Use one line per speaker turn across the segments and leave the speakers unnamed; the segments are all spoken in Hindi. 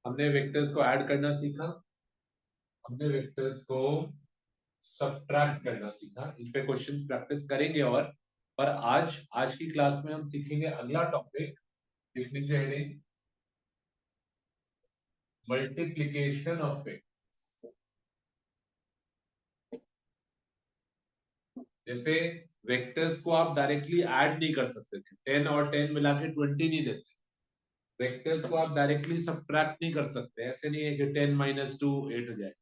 हमने वेक्टर्स को ऐड करना सीखा, हमने वेक्टर्स को सब्ट्रैक्ट करना सीखा। इन पे क्वेश्चंस प्रैक्टिस करेंगे और पर आज आज की क्लास में हम सीखेंगे अगला टॉपिक। लिख लीजिए हेडिंग, मल्टीप्लिकेशन ऑफ वेक्टर्स। जैसे वेक्टर्स को आप डायरेक्टली ऐड नहीं कर सकते थे, 10 और 10 मिला के 20 नहीं देते। वेक्टर्स को आप डायरेक्टली सब्ट्रैक्ट नहीं कर सकते, ऐसे नहीं है कि 10 माइनस 2 8 हो जाए।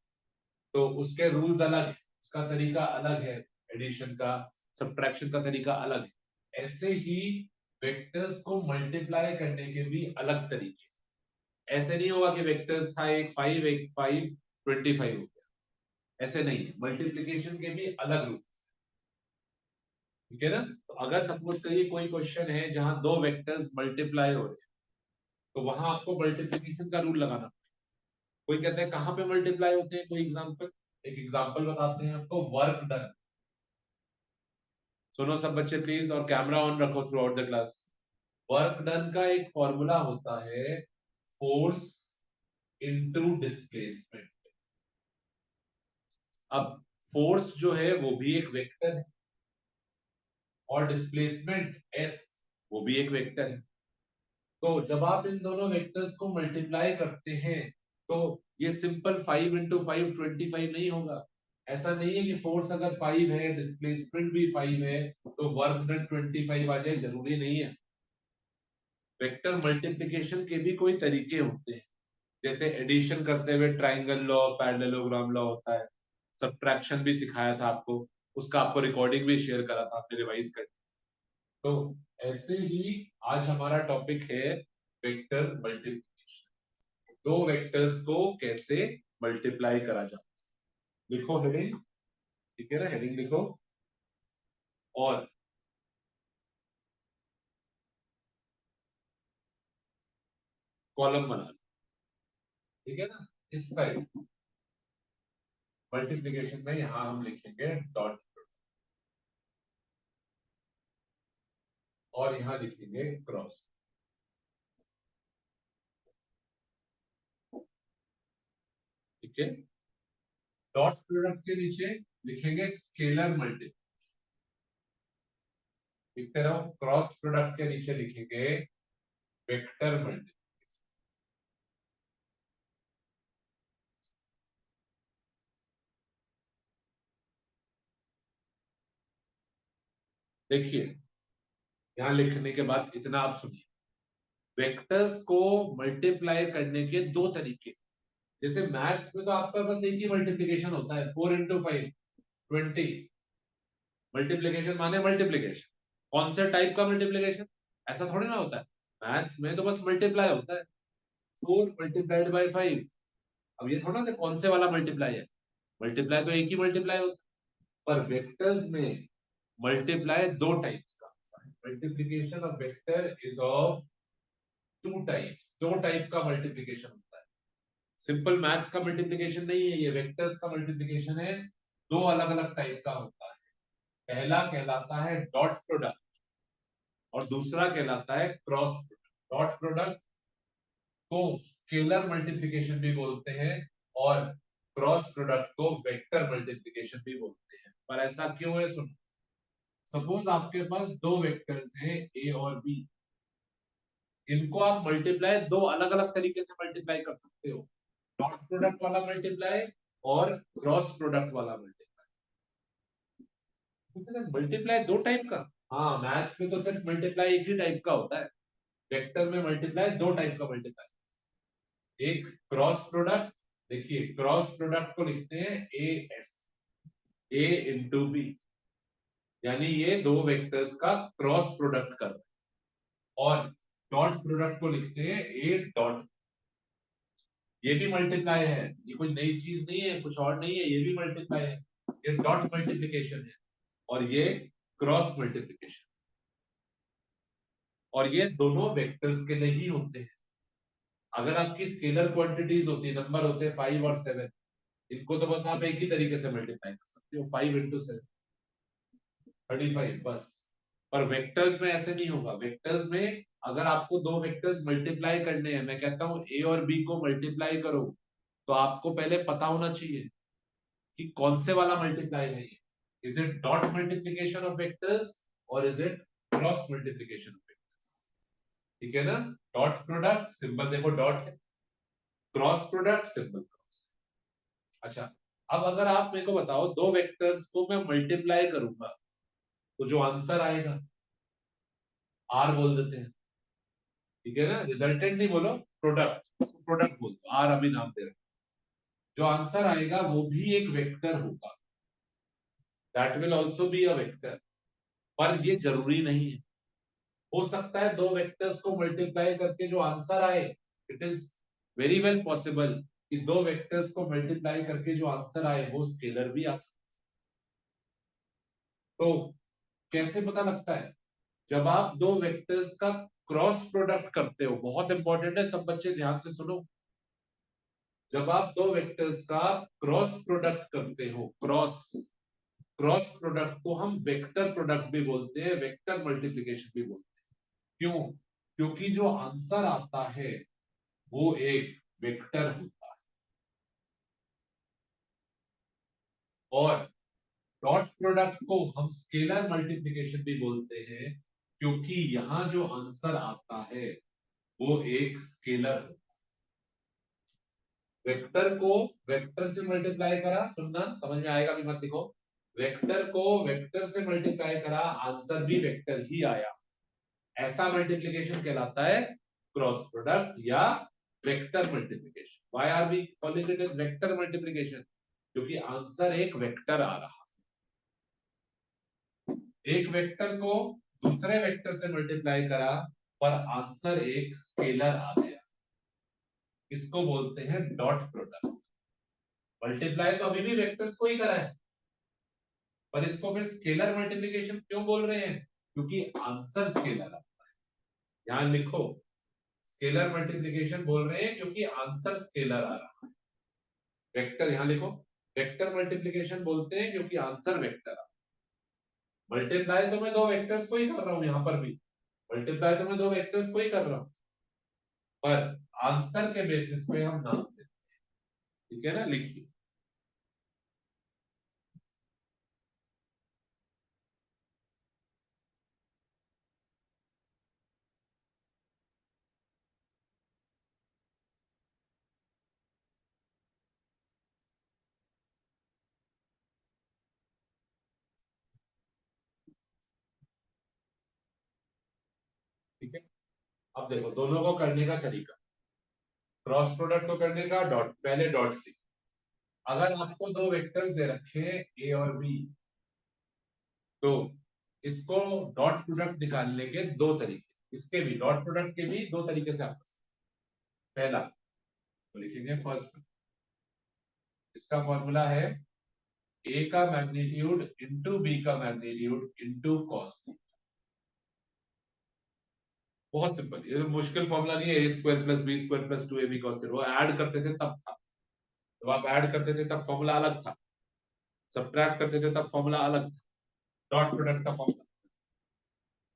तो उसके रूल्स अलग है, उसका तरीका अलग है, एडिशन का सब्ट्रैक्शन का तरीका अलग है। ऐसे ही वेक्टर्स को मल्टीप्लाई करने के भी अलग तरीके। ऐसे नहीं होगा कि वेक्टर्स था एक 5 एक 5 25 हो गया, ऐसे नहीं है। मल्टीप्लिकेशन के भी अलग रूल्स, ठीक है ना। तो अगर सपोज करिए कोई क्वेश्चन है जहां दो वेक्टर्स मल्टीप्लाई हो रहे हैं, तो वहां आपको मल्टीप्लिकेशन का रूल लगाना। कोई कहता है कहां पे मल्टीप्लाई होते हैं, कोई एग्जांपल, एक एग्जांपल बताते हैं आपको, वर्क डन। सुनो सब बच्चे प्लीज, और कैमरा ऑन रखो through out the class. Work done का एक फॉर्मूला होता है, फोर्स इनटू डिस्प्लेसमेंट। अब फोर्स जो है वो भी एक वेक्टर है, और डिस्प्लेसमेंट एस वो भी एक वेक्टर है। तो जब आप इन दोनों वेक्टर्स को मल्टीप्लाई करते हैं, तो ये सिंपल 5 इंटू 5 25 नहीं होगा। ऐसा नहीं है कि फोर्स अगर 5 है, डिस्प्लेसमेंट भी 5 है, तो वर्क डन 25 आ जाए, जरूरी नहीं है। वेक्टर मल्टीप्लिकेशन के भी कोई तरीके होते हैं। जैसे एडिशन करते हुए ट्राइंगल लॉ, पैरेललोग्राम लॉ होता है। सब्ट्रैक्शन भी सिखाया था आपको, उसका आपको रिकॉर्डिंग भी शेयर करा था, आपने रिवाइज कर। तो ऐसे ही आज हमारा टॉपिक है वेक्टर मल्टीप्लिकेशन। दो वेक्टर्स को कैसे मल्टीप्लाई करा जाए। लिखो हेडिंग, ठीक है ना, हेडिंग लिखो और कॉलम बना लो, ठीक है ना। इस साइड मल्टीप्लिकेशन में यहां हम लिखेंगे डॉट, और यहां लिखेंगे क्रॉस, ठीक है। डॉट प्रोडक्ट के नीचे लिखेंगे स्केलर मल्टीप्लिकेशन, लिखते रहो। क्रॉस प्रोडक्ट के नीचे लिखेंगे वेक्टर मल्टीप्लिकेशन। देखिए यहां लिखने के बाद इतना आप सुनिए, वेक्टर्स को मल्टीप्लाई करने के दो तरीके। जैसे मैथ्स में तो आपका बस एक ही मल्टीप्लिकेशन होता है, 4 इंटू 5 20। मल्टीप्लिकेशन माने मल्टीप्लिकेशन, कौन से टाइप का मल्टीप्लिकेशन, ऐसा थोड़ी ना होता है। मैथ्स में तो बस मल्टीप्लाई होता है, 4 मल्टीप्लाइड बाई 5। अब ये थोड़ा ना कौन से वाला मल्टीप्लाई है, मल्टीप्लाई तो एक ही मल्टीप्लाई होता है। पर वेक्टर्स में मल्टीप्लाई दो टाइप्स का होता है। Multiplication of vector is of two types, दो टाइप का मल्टीप्लिकेशन होता है। सिंपल मैथ्स का मल्टीप्लिकेशन नहीं है, ये वेक्टर्स का मल्टीप्लिकेशन है। दो अलग अलग टाइप का होता है। पहला कहलाता है डॉट प्रोडक्ट, और दूसरा कहलाता है क्रॉस प्रोडक्ट। डॉट प्रोडक्ट को स्केलर मल्टीप्लिकेशन भी बोलते हैं, और क्रॉस प्रोडक्ट को वेक्टर मल्टीप्लिकेशन भी बोलते हैं। पर ऐसा क्यों है सुनो। सपोज आपके पास दो वेक्टर्स हैं ए और बी, इनको आप मल्टीप्लाई दो अलग अलग तरीके से मल्टीप्लाई कर सकते हो। डॉट प्रोडक्ट वाला मल्टीप्लाई और क्रॉस प्रोडक्ट वाला मल्टीप्लाई। मल्टीप्लाई दो टाइप का, हाँ मैथ्स में तो सिर्फ मल्टीप्लाई एक ही टाइप का होता है। वेक्टर में मल्टीप्लाई दो टाइप का मल्टीप्लाई। एक क्रॉस प्रोडक्ट, देखिए क्रॉस प्रोडक्ट को लिखते हैं as, A into B, यानी ये दो वेक्टर्स का क्रॉस प्रोडक्ट कर रहे हैं। और डॉट प्रोडक्ट को लिखते हैं ए डॉट, ये भी मल्टीप्लाई है, ये कोई नई चीज नहीं है, कुछ और नहीं है, ये भी मल्टीप्लाई है। ये डॉट मल्टीप्लिकेशन है, और ये क्रॉस मल्टीप्लिकेशन। और ये दोनों वेक्टर्स के लिए ही होते हैं। अगर आपकी स्केलर क्वांटिटीज होती, नंबर होते 5 और 7, इनको तो बस आप एक ही तरीके से मल्टीप्लाई कर सकते हो, 5 इंटू 7 35 बस। पर वेक्टर्स में ऐसे नहीं होगा। वेक्टर्स में अगर आपको दो वेक्टर्स मल्टीप्लाई करने हैं, मैं कहता हूं ए और बी को मल्टीप्लाई करो, तो आपको पहले पता होना चाहिए कि कौन से वाला मल्टीप्लाई है ये। Is it dot multiplication of vectors और is it cross multiplication of vectors? ठीक है ना। डॉट प्रोडक्ट सिंबल देखो डॉट है, क्रॉस प्रोडक्ट सिंबल क्रॉस। अच्छा, अब अगर आप मेरे को बताओ दो वेक्टर्स को मैं मल्टीप्लाई करूंगा तो जो आंसर आएगा, आर बोल देते हैं, ठीक है ना। रिजल्टेंट नहीं बोलो, प्रोडक्ट, प्रोडक्ट बोल दो, आर अभी नाम दे रहे हैं। जो आंसर आएगा वो भी एक वेक्टर होगा, that will also be a vector. पर ये जरूरी नहीं है। हो सकता है दो वेक्टर्स को मल्टीप्लाई करके जो आंसर आए, it is very well possible कि दो वेक्टर्स को मल्टीप्लाई करके जो आंसर आए वो स्केलर भी आ सकता है। तो कैसे पता लगता है? जब आप दो वेक्टर्स का क्रॉस प्रोडक्ट करते हो, बहुत इंपॉर्टेंट है, सब बच्चे ध्यान से सुनो। जब आप दो वेक्टर्स का क्रॉस प्रोडक्ट करते हो, क्रॉस क्रॉस प्रोडक्ट को हम वेक्टर प्रोडक्ट भी बोलते हैं, वेक्टर मल्टीप्लिकेशन भी बोलते हैं। क्यों? क्योंकि जो आंसर आता है वो एक वेक्टर होता है। और डॉट प्रोडक्ट को हम स्केलर मल्टीप्लिकेशन भी बोलते हैं, क्योंकि यहां जो आंसर आता है वो एक स्केलर होता है। वेक्टर को वेक्टर से मल्टीप्लाई करा, सुनना समझ में आएगा भी मत लिखो। वेक्टर को वेक्टर से मल्टीप्लाई करा, आंसर भी वेक्टर ही आया, ऐसा मल्टीप्लिकेशन कहलाता है क्रॉस प्रोडक्ट या vector multiplication. Why are we calling it as vector multiplication? क्योंकि आंसर एक वेक्टर आ रहा है। एक वेक्टर को दूसरे वेक्टर से मल्टीप्लाई करा पर आंसर एक स्केलर आ गया, इसको बोलते हैं डॉट प्रोडक्ट। मल्टीप्लाई तो अभी भी वेक्टर्स को ही करा है, पर इसको फिर स्केलर मल्टीप्लिकेशन क्यों बोल रहे हैं? क्योंकि आंसर स्केलर है। यहां लिखो, स्केलर मल्टीप्लिकेशन बोल रहे हैं क्योंकि आंसर स्केलर आ रहा है। वेक्टर यहां लिखो, वेक्टर मल्टीप्लिकेशन बोलते हैं क्योंकि आंसर वेक्टर आ। मल्टीप्लाई तो मैं दो वेक्टर्स को ही कर रहा हूं, यहां पर भी मल्टीप्लाई तो मैं दो वेक्टर्स को ही कर रहा हूं, पर आंसर के बेसिस पे हम नाम देते हैं। ठीक है ना, लिखिए। ठीक है, अब देखो दोनों को करने का तरीका। क्रॉस प्रोडक्ट को करने का डॉट, पहले डॉट सी। अगर आपको दो वेक्टर्स दे रखे ए और बी, तो इसको डॉट प्रोडक्ट निकालने के दो तरीके, इसके भी डॉट प्रोडक्ट के भी दो तरीके से आप कर सकते हैं। पहला तो लिखेंगे फर्स्ट, इसका फॉर्मूला है ए का मैग्नीट्यूड इंटू बी का मैग्नीट्यूड इंटू कॉस। बहुत सिंपल, ये मुश्किल फॉर्मूला नहीं है। A square plus B square plus two A B cos theta, वो ऐड करते थे तब था। जब आप ऐड करते थे तब फॉर्मूला अलग था, सब्ट्रैक्ट करते थे तब फॉर्मूला अलग था। डॉट प्रोडक्ट का फॉर्मूला,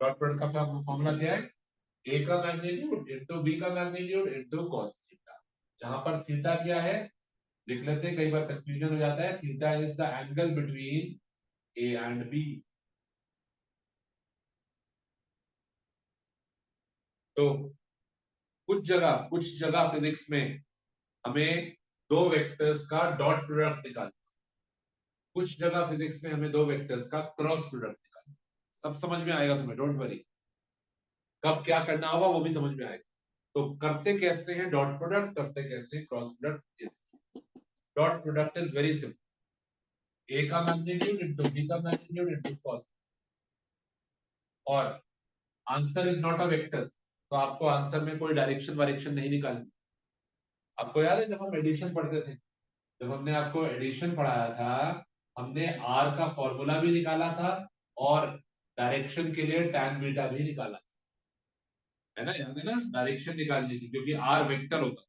डॉट प्रोडक्ट का फॉर्मूला क्या है? ए का मैग्नीट्यूड इंटू बी का मैग्नीट्यूड इंटू कॉस थीटा। जहां पर थीटा क्या है लिख लेते हैं, कई बार कंफ्यूजन हो जाता है। Theta is the angle between A and B. तो कुछ जगह फिजिक्स में हमें दो वेक्टर्स का डॉट प्रोडक्ट निकालना, कुछ जगह फिजिक्स में हमें दो वेक्टर्स का क्रॉस प्रोडक्ट निकालना। सब समझ में आएगा तुम्हें, डोंट वरी। कब क्या करना होगा वो भी समझ में आएगा। तो करते कैसे हैं डॉट प्रोडक्ट, करते कैसे cross product. Dot product is very simple, A का मैग्नीट्यूड इंटू बी का मैग्नीट्यूड इंटू कॉस। और answer is not a vector, तो आपको आंसर में कोई डायरेक्शन वायरेक्शन नहीं निकालनी। आपको याद है जब हम एडिशन पढ़ते थे, जब हमने आपको एडिशन पढ़ाया था, हमने आर का फॉर्मूला भी निकाला था और डायरेक्शन के लिए टैन बीटा भी निकाला था, है ना। याद है ना डायरेक्शन निकालने की, क्योंकि आर वेक्टर होता था।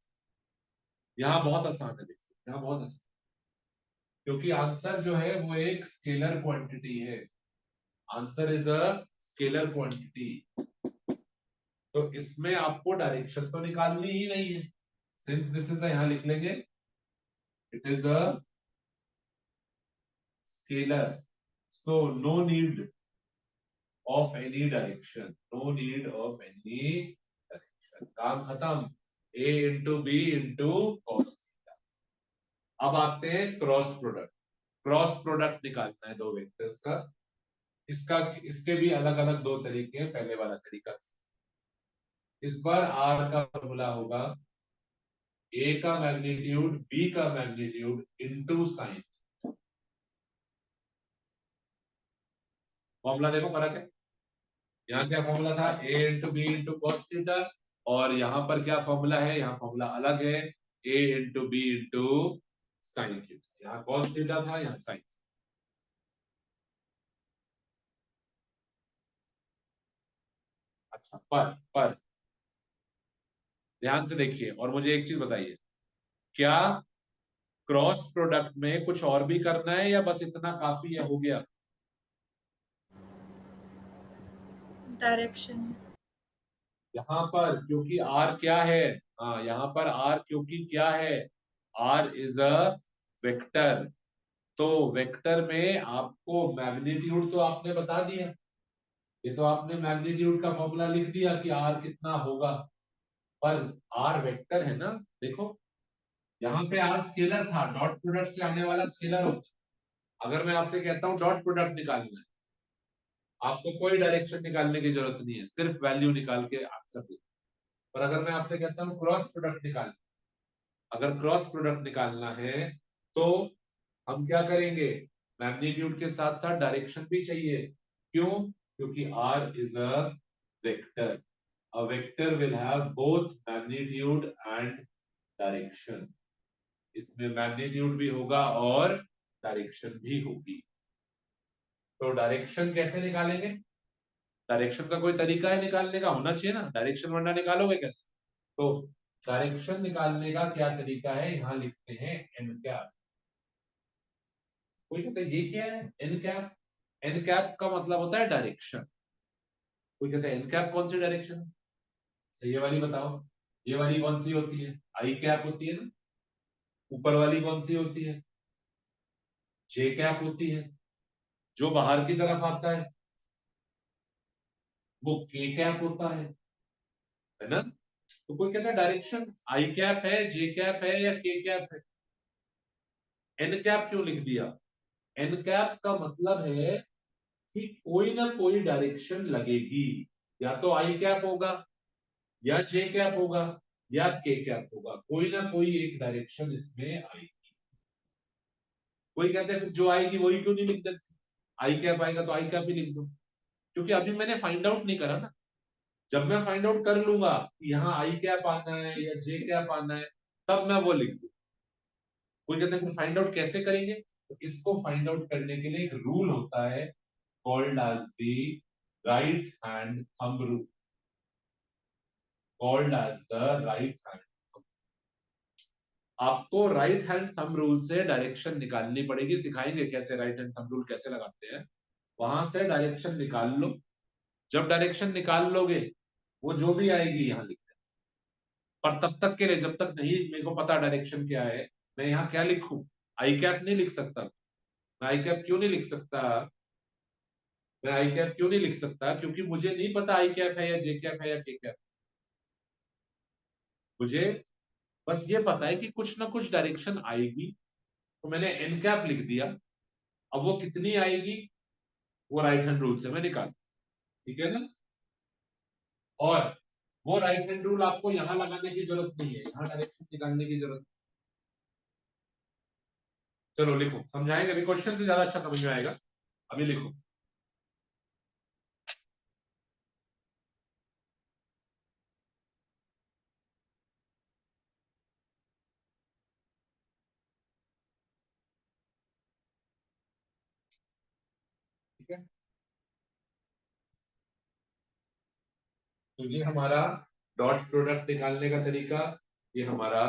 यहाँ बहुत आसान है, देखिए यहाँ बहुत आसान, क्योंकि आंसर जो है वो एक स्केलर क्वांटिटी है। Answer is a scalar quantity. तो इसमें आपको डायरेक्शन तो निकालनी ही नहीं है, सिंस दिस इज, यहां लिख लेंगे it is a scalar, so no need of any direction, no need of any direction, काम खत्म। A into B into cos. अब आते हैं क्रॉस प्रोडक्ट। क्रॉस प्रोडक्ट निकालना है दो वेक्टर्स का। इसका इसके भी अलग अलग दो तरीके हैं, पहले वाला तरीका। इस बार आर का फॉर्मूला होगा ए का मैग्नीट्यूड बी का मैग्नीट्यूड इनटू साइन। फॉर्मूला देखो फर्क है, यहाँ क्या फॉर्मूला था A into B into cos theta, और यहाँ पर क्या फॉर्मूला है, यहाँ फॉर्मूला अलग है A into B into sine theta. यहाँ कॉस थीटा था, यहाँ साइन। अच्छा, पर ध्यान से देखिए और मुझे एक चीज बताइए, क्या क्रॉस प्रोडक्ट में कुछ और भी करना है या बस इतना काफी है, हो गया?
डायरेक्शन।
यहाँ पर क्योंकि आर क्या है, हाँ यहाँ पर आर क्योंकि क्या है, आर इज अ वेक्टर। तो वेक्टर में आपको मैग्नीट्यूड तो आपने बता दिया, ये तो आपने मैग्नीट्यूड का फॉर्मूला लिख दिया कि आर कितना होगा, पर आर वेक्टर है ना। देखो यहाँ पे आर स्केलर था, डॉट प्रोडक्ट से आने वाला स्केलर होता है। अगर मैं आपसे कहता हूँ डॉट प्रोडक्ट निकालना है, आपको कोई डायरेक्शन निकालने की जरूरत नहीं है, सिर्फ वैल्यू निकाल के आंसर दे। पर अगर मैं आपसे कहता हूँ क्रॉस प्रोडक्ट निकाल, अगर क्रॉस प्रोडक्ट निकालना है तो हम क्या करेंगे, मैग्नीट्यूड के साथ साथ डायरेक्शन भी चाहिए। क्यों? क्योंकि R is a vector, a vector will have both magnitude and direction. इसमें मैग्नीट्यूड भी होगा और डायरेक्शन भी होगी। तो डायरेक्शन कैसे निकालेंगे? डायरेक्शन का कोई तरीका है निकालने का, होना चाहिए ना, डायरेक्शन वरना निकालोगे कैसे? तो डायरेक्शन निकालने का क्या तरीका है, यहां लिखते हैं एन कैप। कोई कहता है ये क्या है एन कैप? एन कैप का मतलब होता है डायरेक्शन। कोई कहता है एन कैप कौन सी डायरेक्शन है? तो ये वाली बताओ, ये वाली कौन सी होती है? आई कैप होती है ना। ऊपर वाली कौन सी होती है? जे कैप होती है। जो बाहर की तरफ आता है वो के कैप होता है ना। तो कोई कहता है डायरेक्शन आई कैप है, जे कैप है या के कैप है, एन कैप क्यों लिख दिया? एन कैप का मतलब है कि कोई ना कोई डायरेक्शन लगेगी, या तो आई कैप होगा या जे कैप होगा या के कैप होगा, कोई ना कोई एक डायरेक्शन इसमें आएगी। कोई कहते हैं फिर जो आएगी वही क्यों नहीं लिख देते, आई कैप आएगा तो आई कैप ही लिख दो। क्योंकि अभी मैंने फाइंड आउट नहीं करा ना, जब मैं फाइंड आउट कर लूंगा कि यहाँ आई कैप आना है या जे कैप आना है, तब मैं वो लिख दूं। कोई कहते हैं फिर फाइंड आउट कैसे करेंगे, तो इसको फाइंड आउट करने के लिए एक रूल होता है called as the right hand thumb rule, called as the right hand thumb। आपको राइट हैंड थंब रूल से डायरेक्शन निकालनी पड़ेगी, सिखाएंगे कैसे राइट हैंड थंब रूल कैसे लगाते हैं। वहां से डायरेक्शन निकाल लो, जब डायरेक्शन निकाल लोगे वो जो भी आएगी यहाँ लिख देना। पर तब तक के लिए, जब तक नहीं मेरे को पता डायरेक्शन क्या है, मैं यहाँ क्या लिखूं, आई कैप नहीं लिख सकता। मैं आई कैप क्यों नहीं लिख सकता? मैं आई कैप क्यों नहीं लिख सकता? क्योंकि मुझे नहीं पता आई कैप है या जे कैप है या के कैप। मुझे बस ये पता है कि कुछ ना कुछ डायरेक्शन आएगी, तो मैंने एन कैप लिख दिया। अब वो कितनी आएगी वो राइट हैंड रूल से मैं निकाल, ठीक है ना। और वो राइट हैंड रूल आपको यहां लगाने की जरूरत नहीं है, यहां डायरेक्शन निकालने की जरूरत। चलो लिखो, समझाएंगे अभी, क्वेश्चन से ज्यादा अच्छा समझ में आएगा। अभी लिखो। ठीक है, तो ये हमारा डॉट प्रोडक्ट निकालने का तरीका, ये हमारा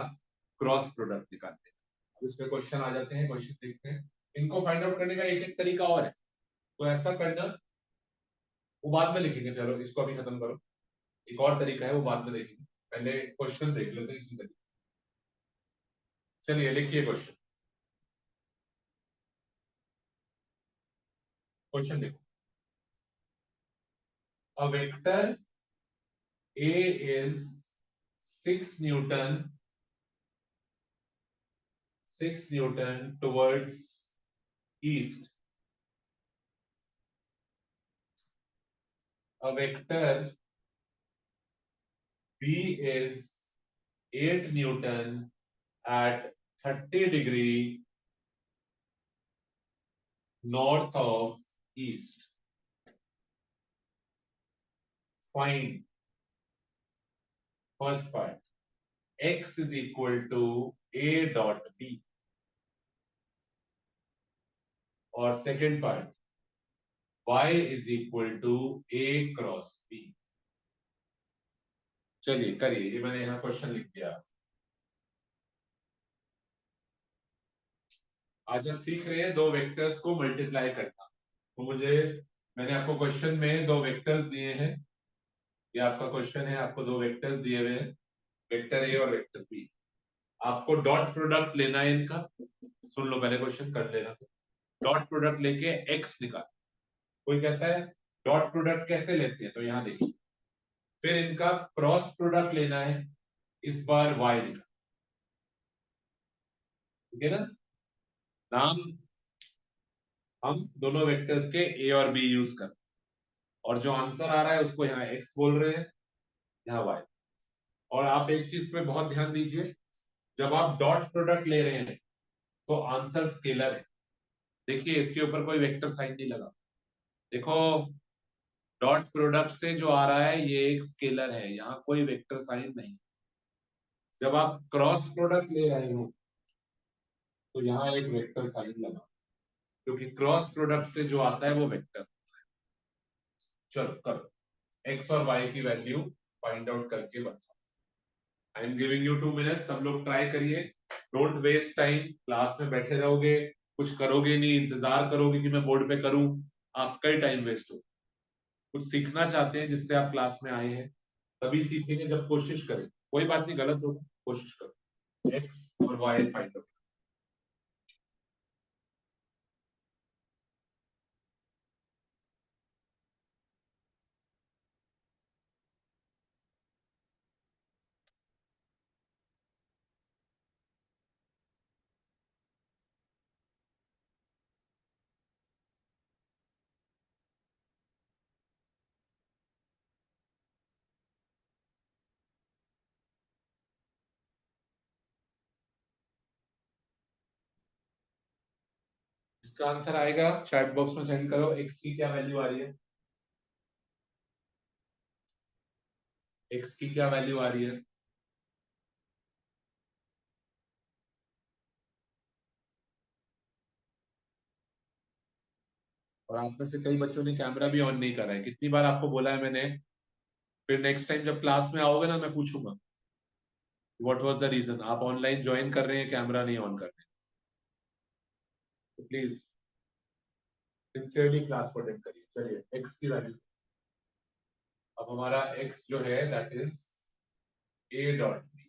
क्रॉस प्रोडक्ट निकालने का। अब इसमें क्वेश्चन आ जाते हैं, क्वेश्चन देखते हैं। इनको फाइंड आउट करने का एक एक तरीका और है। तो ऐसा करना वो बाद में लिखेंगे, चलो इसको अभी खत्म करो। एक और तरीका है, वो बाद में देखेंगे, पहले क्वेश्चन देख लेते हैं इसी तरीके। चलिए लिखिए क्वेश्चन। क्वेश्चन देखो, a vector A is 6 Newton, 6 Newton towards east. A vector B is 8 Newton at 30 degree north of east. Find first part, x is equal to A dot B, or second part, y is equal to A cross B. चलिए करिए, ये मैंने यहाँ क्वेश्चन लिख दिया। आज हम सीख रहे हैं दो वेक्टर्स को मल्टीप्लाई करना। तो मैंने आपको क्वेश्चन में दो वेक्टर्स दिए हैं, ये आपका क्वेश्चन है, आपको दो वेक्टर्स दिए हुए हैं, वेक्टर ए और वेक्टर बी। आपको डॉट प्रोडक्ट लेना है इनका। सुन लो पहले क्वेश्चन कर लेना। डॉट प्रोडक्ट लेके एक्स निकाल। कोई कहता है डॉट प्रोडक्ट कैसे लेते हैं, तो यहाँ देखिए, फिर इनका क्रॉस प्रोडक्ट लेना है, इस बार वाई निकाल। ठीक है ना। नाम हम दोनों वेक्टर्स के ए और बी यूज कर, और जो आंसर आ रहा है उसको यहाँ एक्स बोल रहे हैं, यहाँ वाई। और आप एक चीज पे बहुत ध्यान दीजिए, जब आप डॉट प्रोडक्ट ले रहे हैं तो आंसर स्केलर है। देखिए इसके ऊपर कोई वेक्टर साइन नहीं लगा, देखो डॉट प्रोडक्ट से जो आ रहा है ये एक स्केलर है, यहाँ कोई वेक्टर साइन नहीं। जब आप क्रॉस प्रोडक्ट ले रहे हो तो यहाँ एक वेक्टर साइन लगा, क्योंकि क्रॉस प्रोडक्ट से जो आता है वो वेक्टर। चलो करो, एक्स और वाई की वैल्यू फाइंड आउट करके बताओ। I am giving you 2 minute, सब लोग ट्राई करिए। डोंट वेस्ट टाइम, क्लास में बैठे रहोगे कुछ करोगे नहीं, इंतजार करोगे कि मैं बोर्ड पे करूं, आपका ही टाइम वेस्ट हो। कुछ सीखना चाहते हैं जिससे आप क्लास में आए हैं, तभी सीखेंगे जब कोशिश करें। कोई बात नहीं, गलत होगा, कोशिश करो। एक्स और वाई फाइंड आउट। इसका आंसर आएगा, चैट बॉक्स में सेंड करो। एक्स की क्या वैल्यू आ रही है, एक्स की क्या वैल्यू आ रही है। और आप में से कई बच्चों ने कैमरा भी ऑन नहीं करा है, कितनी बार आपको बोला है मैंने। फिर नेक्स्ट टाइम जब क्लास में आओगे ना, मैं पूछूंगा व्हाट वाज द रीजन, आप ऑनलाइन ज्वाइन कर रहे हैं कैमरा नहीं ऑन कर रहे हैं। तो प्लीज सिंसियरली क्लास को अटेंड करिए। चलिए एक्स की वैल्यू, अब हमारा एक्स जो है that is A dot B.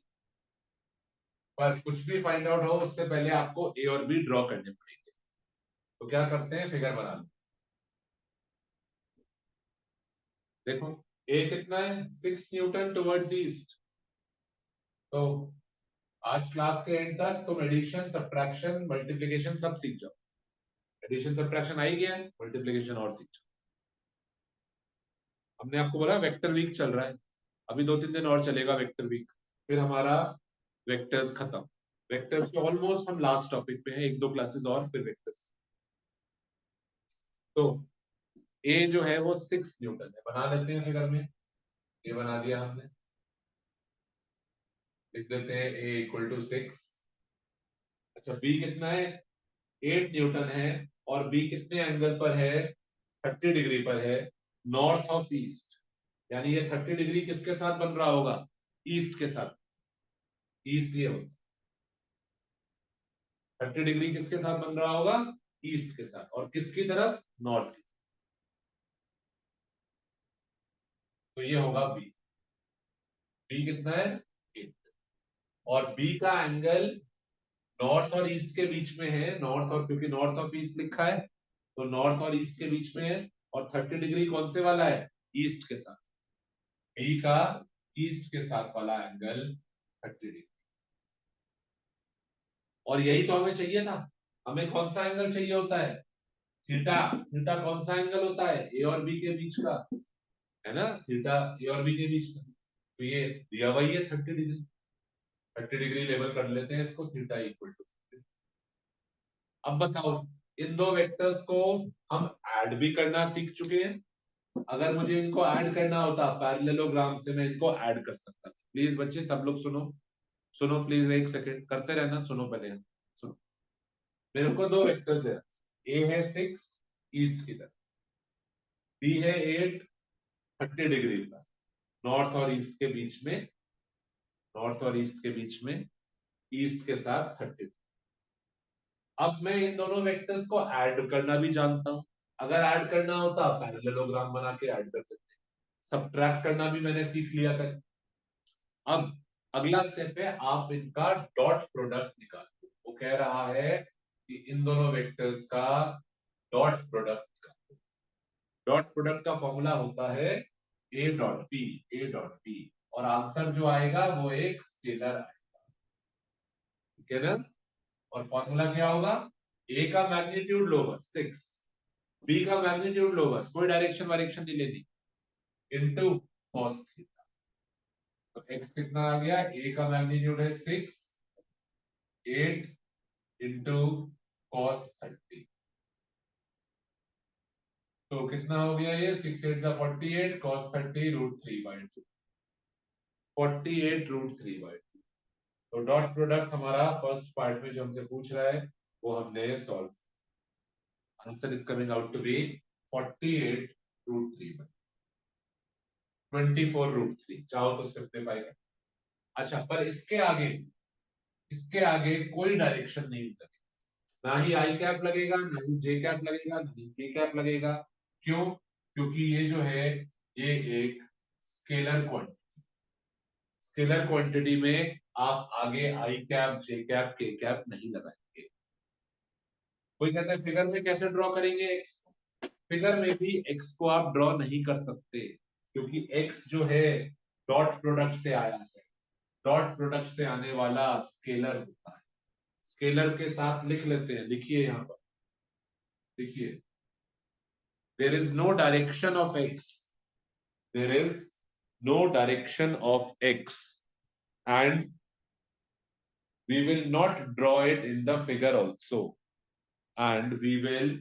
पर कुछ भी फाइंड आउट हो उससे पहले आपको ए और बी ड्रॉ करने पड़ेंगे। तो क्या करते हैं, फिगर बना लो। देखो ए कितना है, 6 न्यूटन टुवर्ड्स ईस्ट। तो आज क्लास के एंड तक तुम एडिशन सब्ट्रैक्शन मल्टीप्लिकेशन सब सीख जाओ। एडिशन सब्ट्रैक्शन आ ही गया है, मल्टीप्लिकेशन और सीख जाओ। हमने आपको बोला वेक्टर वीक चल रहा है, अभी 2-3 दिन और चलेगा वेक्टर वीक, फिर हमारा वेक्टर्स खत्म। वेक्टर्स के ऑलमोस्ट हम लास्ट टॉपिक पे हैं, 1-2 क्लासेस और फिर वेक्टर्स। तो ए जो है वो 6 न्यूटन है, बना लेते हैं फिगर में। ये बना दिया हमने, लिख देते हैं ए इक्वल टू 6। अच्छा बी कितना है, 8 न्यूटन है, और बी कितने एंगल पर है, 30 डिग्री पर है, नॉर्थ ऑफ ईस्ट। यानी ये 30 डिग्री किसके साथ बन रहा होगा, ईस्ट के साथ। ईस्ट ये होता, 30 डिग्री किसके साथ बन रहा होगा, ईस्ट के साथ, और किसकी तरफ, नॉर्थ की। तो ये होगा बी। बी कितना है 8। और बी का एंगल नॉर्थ और ईस्ट के बीच में है, नॉर्थ और, क्योंकि नॉर्थ ऑफ ईस्ट लिखा है तो नॉर्थ और ईस्ट के बीच में है। और 30 डिग्री कौन से वाला है, ईस्ट के साथ। बी का ईस्ट के साथ वाला एंगल 30 डिग्री। और यही तो हमें चाहिए था। हमें कौन सा एंगल चाहिए होता है, थीटा। थीटा कौन सा एंगल होता है, ए और बी के बीच का, है ना, थीटा ए और बी के बीच का। तो ये दिया हुआ ही है 30 डिग्री। 30 डिग्री लेवल कर लेते हैं इसको, थीटा इक्वल टू। अब बताओ, इन दो वेक्टर्स को हम ऐड भी करना सीख चुके हैं। अगर मुझे इनको ऐड करना होता पैरेललोग्राम से, मैं इनको ऐड कर सकता था। प्लीज बच्चे सब लोग सुनो, सुनो प्लीज, एक सेकेंड करते रहना, सुनो पहले सुनो। मेरे को दो वेक्टर्स है, ए है 6 ईस्ट की तरफ, बी है 8 30 डिग्री पर, नॉर्थ और ईस्ट के बीच में, नॉर्थ और ईस्ट के बीच में, ईस्ट के साथ 30। अब मैं इन दोनों वेक्टर्स को ऐड करना भी जानता हूं। अगर ऐड करना होता पैरेललोग्राम बना के ऐड कर सकते। सब्ट्रैक्ट करना भी मैंने सीख लिया था। अब अगला स्टेप है, आप इनका डॉट प्रोडक्ट निकालो। वो कह रहा है कि इन दोनों वेक्टर्स का डॉट प्रोडक्ट निकालो। डॉट प्रोडक्ट का फॉर्मूला होता है ए डॉट पी, ए डॉट पी। और आंसर जो आएगा वो एक स्केलर आएगा, ठीक है ना। और फॉर्मूला क्या होगा, ए का मैग्नीट्यूड लो बस 6, बी का मैग्नीट्यूड लो बस, कोई डायरेक्शन वायरेक्शन नहीं लेनी, इनटू कॉस थीटा। तो एक्स कितना आ गया, ए का मैग्नीट्यूड है 6, 8 इंटू कॉस 30। तो कितना हो गया ये, 6 8 जा 48, कॉस 30 √3/2, 48 √3/2। तो डॉट प्रोडक्ट हमारा फर्स्ट पार्ट में जो हमसे पूछ रहा है वो हमने solve. Answer is coming out to be 48 √3/2, 24 √3। चाहो तो सिंप्लीफाई कर। अच्छा, पर इसके आगे कोई डायरेक्शन नहीं लगेगा, ना ही आई कैप लगेगा, ना ही जे कैप लगेगा, ना ही के कैप लगेगा। क्यों, क्योंकि ये जो है ये एक स्केलर क्वांटिटी, स्केलर क्वांटिटी में आप आगे आई कैप जे कैप के कैप नहीं लगाएंगे। कोई कहता है फिगर में कैसे ड्रॉ करेंगे एक्स, फिगर में भी एक्स को आप ड्रॉ नहीं कर सकते, क्योंकि एक्स जो है डॉट प्रोडक्ट से आया है। डॉट प्रोडक्ट से आने वाला स्केलर होता है। स्केलर के साथ लिख लेते हैं, लिखिए यहां पर, देखिए, there is no direction of x, there is no direction of x, and we will not draw it in the figure also, and we will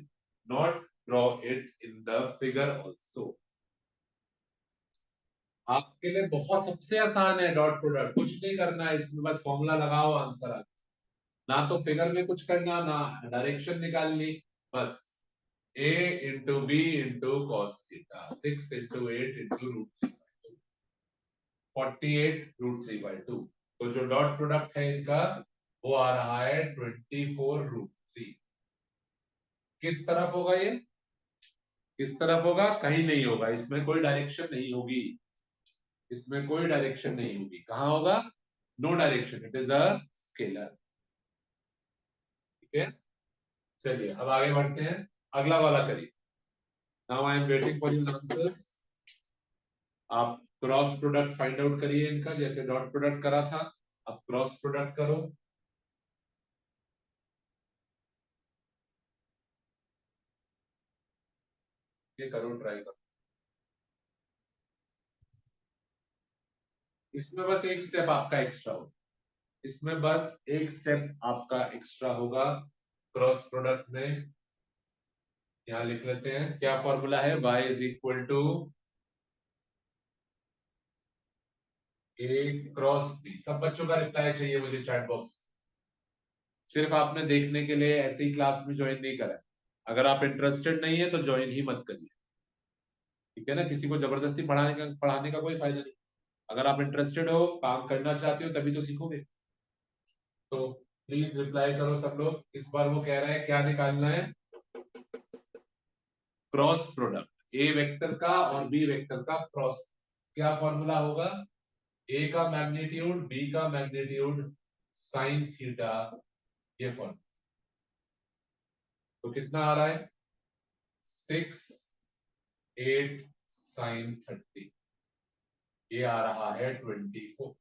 not draw it in the figure also. आपके लिए बहुत सबसे आसान है डॉट प्रोडक्ट, कुछ नहीं करना है इसमें, बस फॉर्मूला लगाओ, आंसर आ, ना तो फिगर में कुछ करना, ना डायरेक्शन निकालनी, बस a into B into cos theta, 6 into 8 into √3/2, 48 √3/2। तो जो डॉट प्रोडक्ट है इनका वो आ रहा है 24 √3। किस तरफ होगा ये, किस तरफ होगा, कहीं नहीं होगा, इसमें कोई डायरेक्शन नहीं होगी, इसमें कोई डायरेक्शन नहीं होगी। कहां होगा, no direction, it is a scalar, ठीक है। चलिए अब आगे बढ़ते हैं, अगला वाला करिए। Now I am waiting for your answers. आप क्रॉस प्रोडक्ट फाइंड आउट करिए इनका, जैसे डॉट प्रोडक्ट करा था, अब क्रॉस प्रोडक्ट करो। ये करो, ट्राई करो। इसमें बस एक स्टेप आपका एक्स्ट्रा होगा, इसमें बस एक स्टेप आपका एक्स्ट्रा होगा क्रॉस प्रोडक्ट में। यहां लिख लेते हैं, क्या फॉर्मूला है, y is equal to A cross B. सब बच्चों का रिप्लाई चाहिए मुझे चैट बॉक्स। सिर्फ आपने देखने के लिए ऐसे ही क्लास में ज्वाइन नहीं करा है। अगर आप इंटरेस्टेड नहीं है तो ज्वाइन ही मत करिए, ठीक है ना। किसी को जबरदस्ती पढ़ाने का कोई फायदा नहीं। अगर आप इंटरेस्टेड हो, काम करना चाहते हो, तभी तो सीखोगे। तो प्लीज रिप्लाई करो सब लोग। इस बार वो कह रहा है क्या निकालना है, क्रॉस प्रोडक्ट ए वेक्टर का और बी वेक्टर का क्रॉस। क्या फॉर्मूला होगा, ए का मैग्नीट्यूड बी का मैग्नीट्यूड साइन थीटा, ये फॉर्मूला। तो कितना आ रहा है, 6 8 sin 30, ये आ रहा है 24,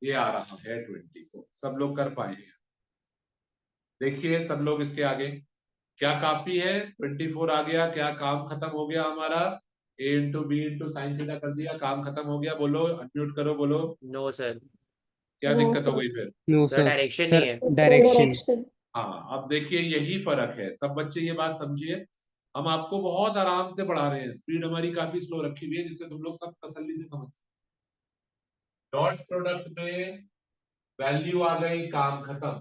ये आ रहा है 24। सब लोग कर पाए हैं, देखिए सब लोग इसके आगे, क्या काफी है, 24 आ गया, क्या काम खत्म हो गया हमारा, A into B into sine theta कर दिया, काम खत्म हो गया, बोलो अनम्यूट करो बोलो।
No sir.
क्या
नो
दिक्कत हो
सर।
गई फिर।
No
sir
sir.
डायरेक्शन नहीं
सर
है।
डायरेक्शन।
डायरेक्शन।
हाँ अब देखिए यही फर्क है, सब बच्चे ये बात समझिए, हम आपको बहुत आराम से पढ़ा रहे हैं, स्पीड हमारी काफी स्लो रखी हुई है, जिससे तुम लोग सब तसल्ली से समझ। डॉट प्रोडक्ट में वैल्यू आ गई, काम खत्म,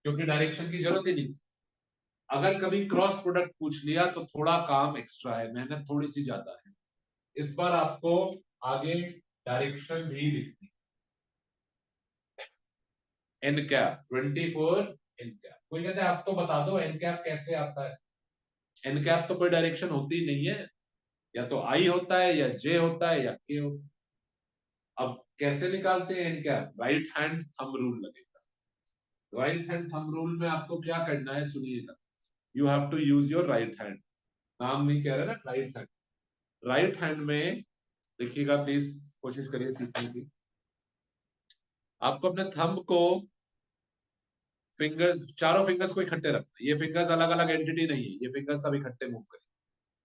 क्योंकि डायरेक्शन की जरूरत ही नहीं थी। अगर कभी क्रॉस प्रोडक्ट पूछ लिया तो थोड़ा काम एक्स्ट्रा है, मेहनत थोड़ी सी ज्यादा है, इस बार आपको आगे डायरेक्शन भी लिखनी, एन कैप 24 एन कैप। कोई कहते हैं आप तो बता दो एन कैप कैसे आता है, एन कैप तो कोई डायरेक्शन होती नहीं है, या तो आई होता है या जे होता है या के होता है। अब कैसे निकालते हैं N cap, right hand thumb rule लगेगा। राइट हैंड थंब रूल में आपको क्या करना है सुनिएगा, you have to use your right hand, नाम नहीं कह रहा ना, राइट हैंड। राइट हैंड में देखिएगा प्लीज, कोशिश करिए सीखने की। आपको अपने थंब को, फिंगर्स, चारों फिंगर्स को इकट्ठे रखना, ये फिंगर्स अलग अलग एंटिटी नहीं है, ये फिंगर्स सब इकट्ठे मूव करें,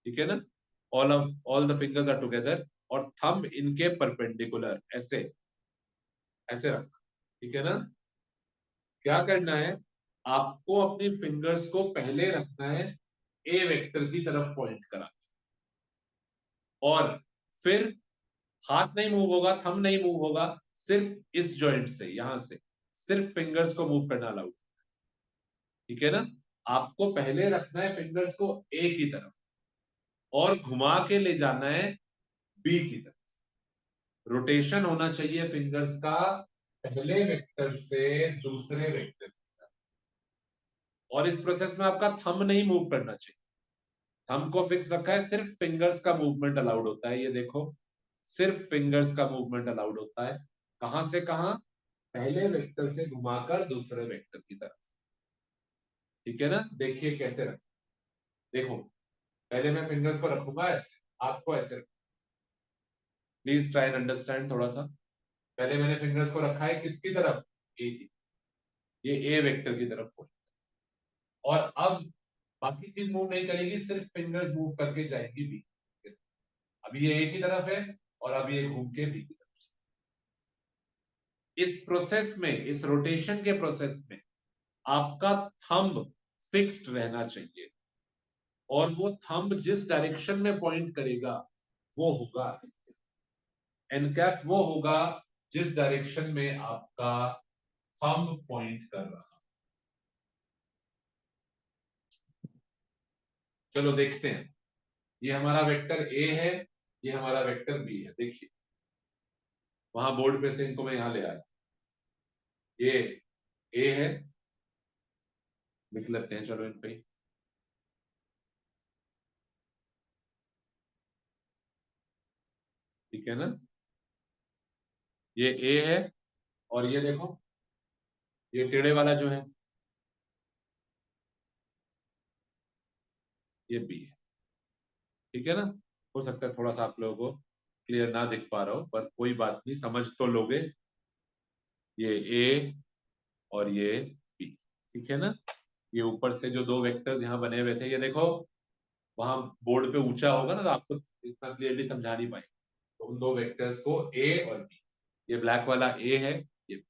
ठीक है ना, all the fingers are together, और थंब इनके परपेंडिकुलर, ऐसे ऐसे रखना, ठीक है ना। क्या करना है, आपको अपनी फिंगर्स को पहले रखना है ए वेक्टर की तरफ पॉइंट करा, और फिर हाथ नहीं मूव होगा, थंब नहीं मूव होगा, सिर्फ इस जॉइंट से, यहां से सिर्फ फिंगर्स को मूव करना अलाउड, ठीक है ना। आपको पहले रखना है फिंगर्स को ए की तरफ, और घुमा के ले जाना है बी की तरफ, रोटेशन होना चाहिए फिंगर्स का पहले वेक्टर से दूसरे वेक्टर की तरफ, और इस प्रोसेस में आपका थंब नहीं मूव करना चाहिए, थंब को फिक्स रखा है, सिर्फ फिंगर्स का मूवमेंट अलाउड होता है, ये देखो सिर्फ फिंगर्स का मूवमेंट अलाउड होता है, कहां से कहां, पहले वेक्टर से घुमाकर दूसरे वेक्टर की तरफ, ठीक है ना। देखिए कैसे रख, देखो पहले मैं फिंगर्स को रखूंगा ऐसे, आपको ऐसे रख, प्लीज ट्राई एंड अंडरस्टैंड थोड़ा सा। पहले मैंने फिंगर्स को रखा है किसकी तरफ, ए की, ये ए वेक्टर की तरफ पॉइंट, और अब बाकी चीज मूव नहीं करेगी, सिर्फ फिंगर्स मूव करके जाएंगी बी। अभी ये ए की तरफ है, और अभी ये घूम के बी की तरफ। इस प्रोसेस में, इस रोटेशन के प्रोसेस में आपका थंब फिक्स्ड रहना चाहिए, और वो थंब जिस डायरेक्शन में पॉइंट करेगा वो होगा एन कैप, वो होगा जिस डायरेक्शन में आपका थंब पॉइंट कर रहा। चलो देखते हैं, ये हमारा वेक्टर ए है, ये हमारा वेक्टर बी है, देखिए वहां बोर्ड पे से इनको मैं यहां ले आया, ये ए है, लिख लेते हैं चलो इन पे, ठीक है ना, ये ए है, और ये देखो ये टेढ़े वाला जो है ये बी है, ठीक है ना। हो सकता है थोड़ा सा आप लोगों को क्लियर ना दिख पा रहा हो, पर कोई बात नहीं, समझ तो लोगे, ये ए और ये बी, ठीक है ना। ये ऊपर से जो दो वेक्टर्स यहाँ बने हुए थे, ये देखो वहां बोर्ड पे ऊंचा होगा ना तो आपको इतना क्लियरली समझा नहीं पाएंगे, तो उन दो वेक्टर्स को ए और बी, ये ब्लैक वाला ए है, ये B।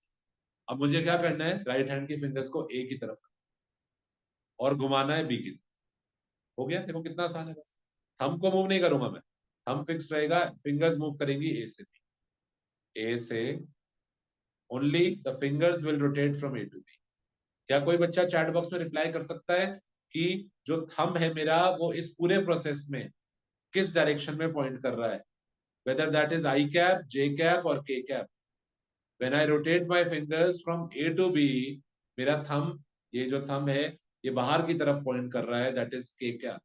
अब मुझे क्या करना है, राइट हैंड की फिंगर्स को ए की तरफ और घुमाना है बी की तरफ, हो गया, देखो कितना आसान है, बस थंब को मूव नहीं करूंगा मैं, थंब फिक्स रहेगा, फिंगर्स मूव करेंगी ए से बी, ए से, only the fingers will rotate from A to B. क्या कोई बच्चा चैट बॉक्स में रिप्लाई कर सकता है कि जो थंब है मेरा वो इस पूरे प्रोसेस में किस डायरेक्शन में पॉइंट कर रहा है, whether that is I cap, J cap और K cap. When I rotate my fingers from A to B, मेरा थंब, ये जो थंब है ये बाहर की तरफ पॉइंट कर रहा है, that is K cap.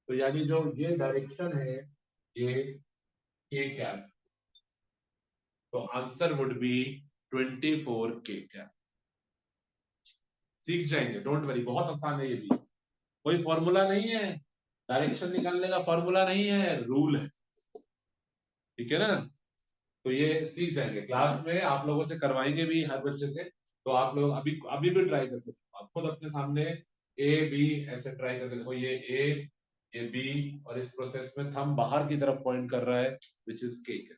तो यानी जो ये डायरेक्शन है ये के कैप, तो आंसर वुड बी 24 के कैप। सीख जाएंगे, डोंट वरी, बहुत आसान है ये भी, कोई फॉर्मूला नहीं है, डायरेक्शन निकालने का फॉर्मूला नहीं है, रूल है, ठीक है ना। तो ये सीख जाएंगे, क्लास में आप लोगों से करवाएंगे भी हर बच्चे से। तो आप लोग अभी अभी भी ट्राई करके देखो, आप खुद अपने सामने ए बी ऐसे ट्राई करके देखो, ये बी, और इस प्रोसेस में थंब बाहर की तरफ पॉइंट कर रहा है, विच इज केक,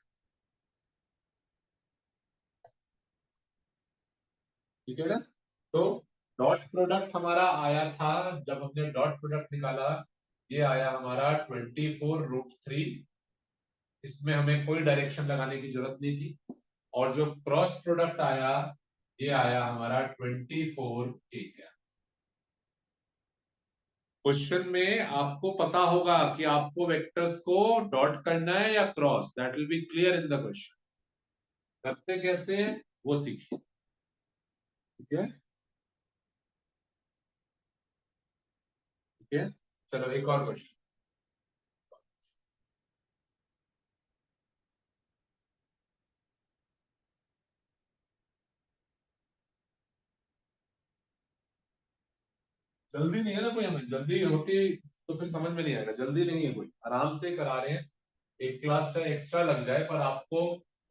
ठीक है ना। तो डॉट प्रोडक्ट हमारा आया था, जब हमने डॉट प्रोडक्ट निकाला, ये आया हमारा 24√3, इसमें हमें कोई डायरेक्शन लगाने की जरूरत नहीं थी। और जो क्रॉस प्रोडक्ट आया, ये आया हमारा 24 के। क्वेश्चन में आपको पता होगा कि आपको वेक्टर्स को डॉट करना है या cross, that will be clear in the question. करते कैसे, वो सीखिए, ठीक है, ठीक है। चलो एक और क्वेश्चन। जल्दी नहीं है ना कोई, हमें जल्दी होती तो फिर समझ में नहीं आएगा, जल्दी नहीं है कोई, आराम से करा रहे हैं। एक क्लास का एक्स्ट्रा लग जाए, पर आपको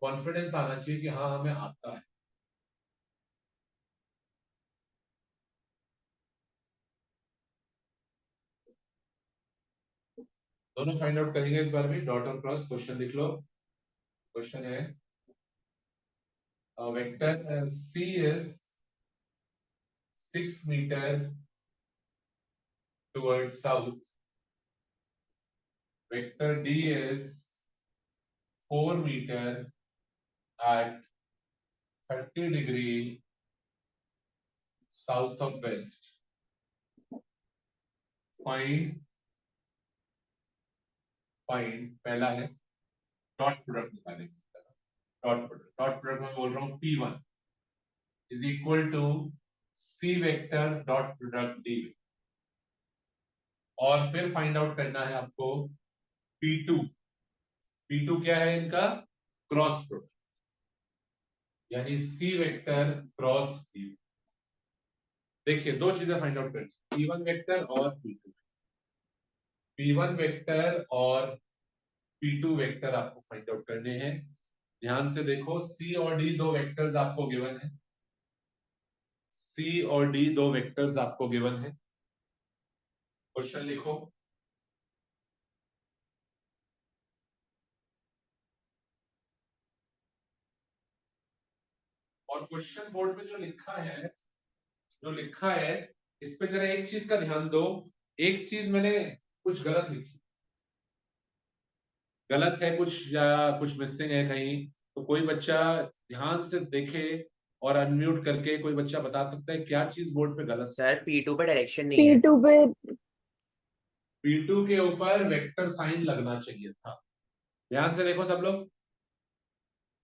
कॉन्फिडेंस आना चाहिए कि हाँ हमें आता है। दोनों फाइंड आउट करेंगे इस बार भी, डॉट और क्रॉस। क्वेश्चन लिख लो। क्वेश्चन है, vector C is 6 meter towards south, vector D is 4 meter at 30 degree south of west. Find पहला है डॉट प्रोडक्ट निकालेंगे। डॉट प्रोडक्ट में बोल रहा हूँ P1 is equal to C vector dot product D, और फिर फाइंड आउट करना है आपको P2। P2 क्या है इनका, क्रॉस प्रोडक्ट, यानी C वेक्टर क्रॉस D। देखिए दो चीजें फाइंड आउट करनी, P1 वेक्टर और P2। P1 वेक्टर और P2 वेक्टर आपको फाइंड आउट करने हैं। ध्यान से देखो, C और D दो वेक्टर्स आपको गिवन है, C और D दो वेक्टर्स आपको गिवन है। क्वेश्चन लिखो। और क्वेश्चन बोर्ड में जो लिखा है इस पे जरा एक चीज का ध्यान दो। एक चीज मैंने कुछ गलत लिखी, गलत है कुछ, या कुछ मिसिंग है कहीं, तो कोई बच्चा ध्यान से देखे और अनम्यूट करके कोई बच्चा बता सकता है क्या चीज बोर्ड पे गलत।
सर P2 पे डायरेक्शन नहीं है।
P2 पे
P2 के ऊपर वेक्टर साइन लगना चाहिए था। ध्यान से देखो सब लोग,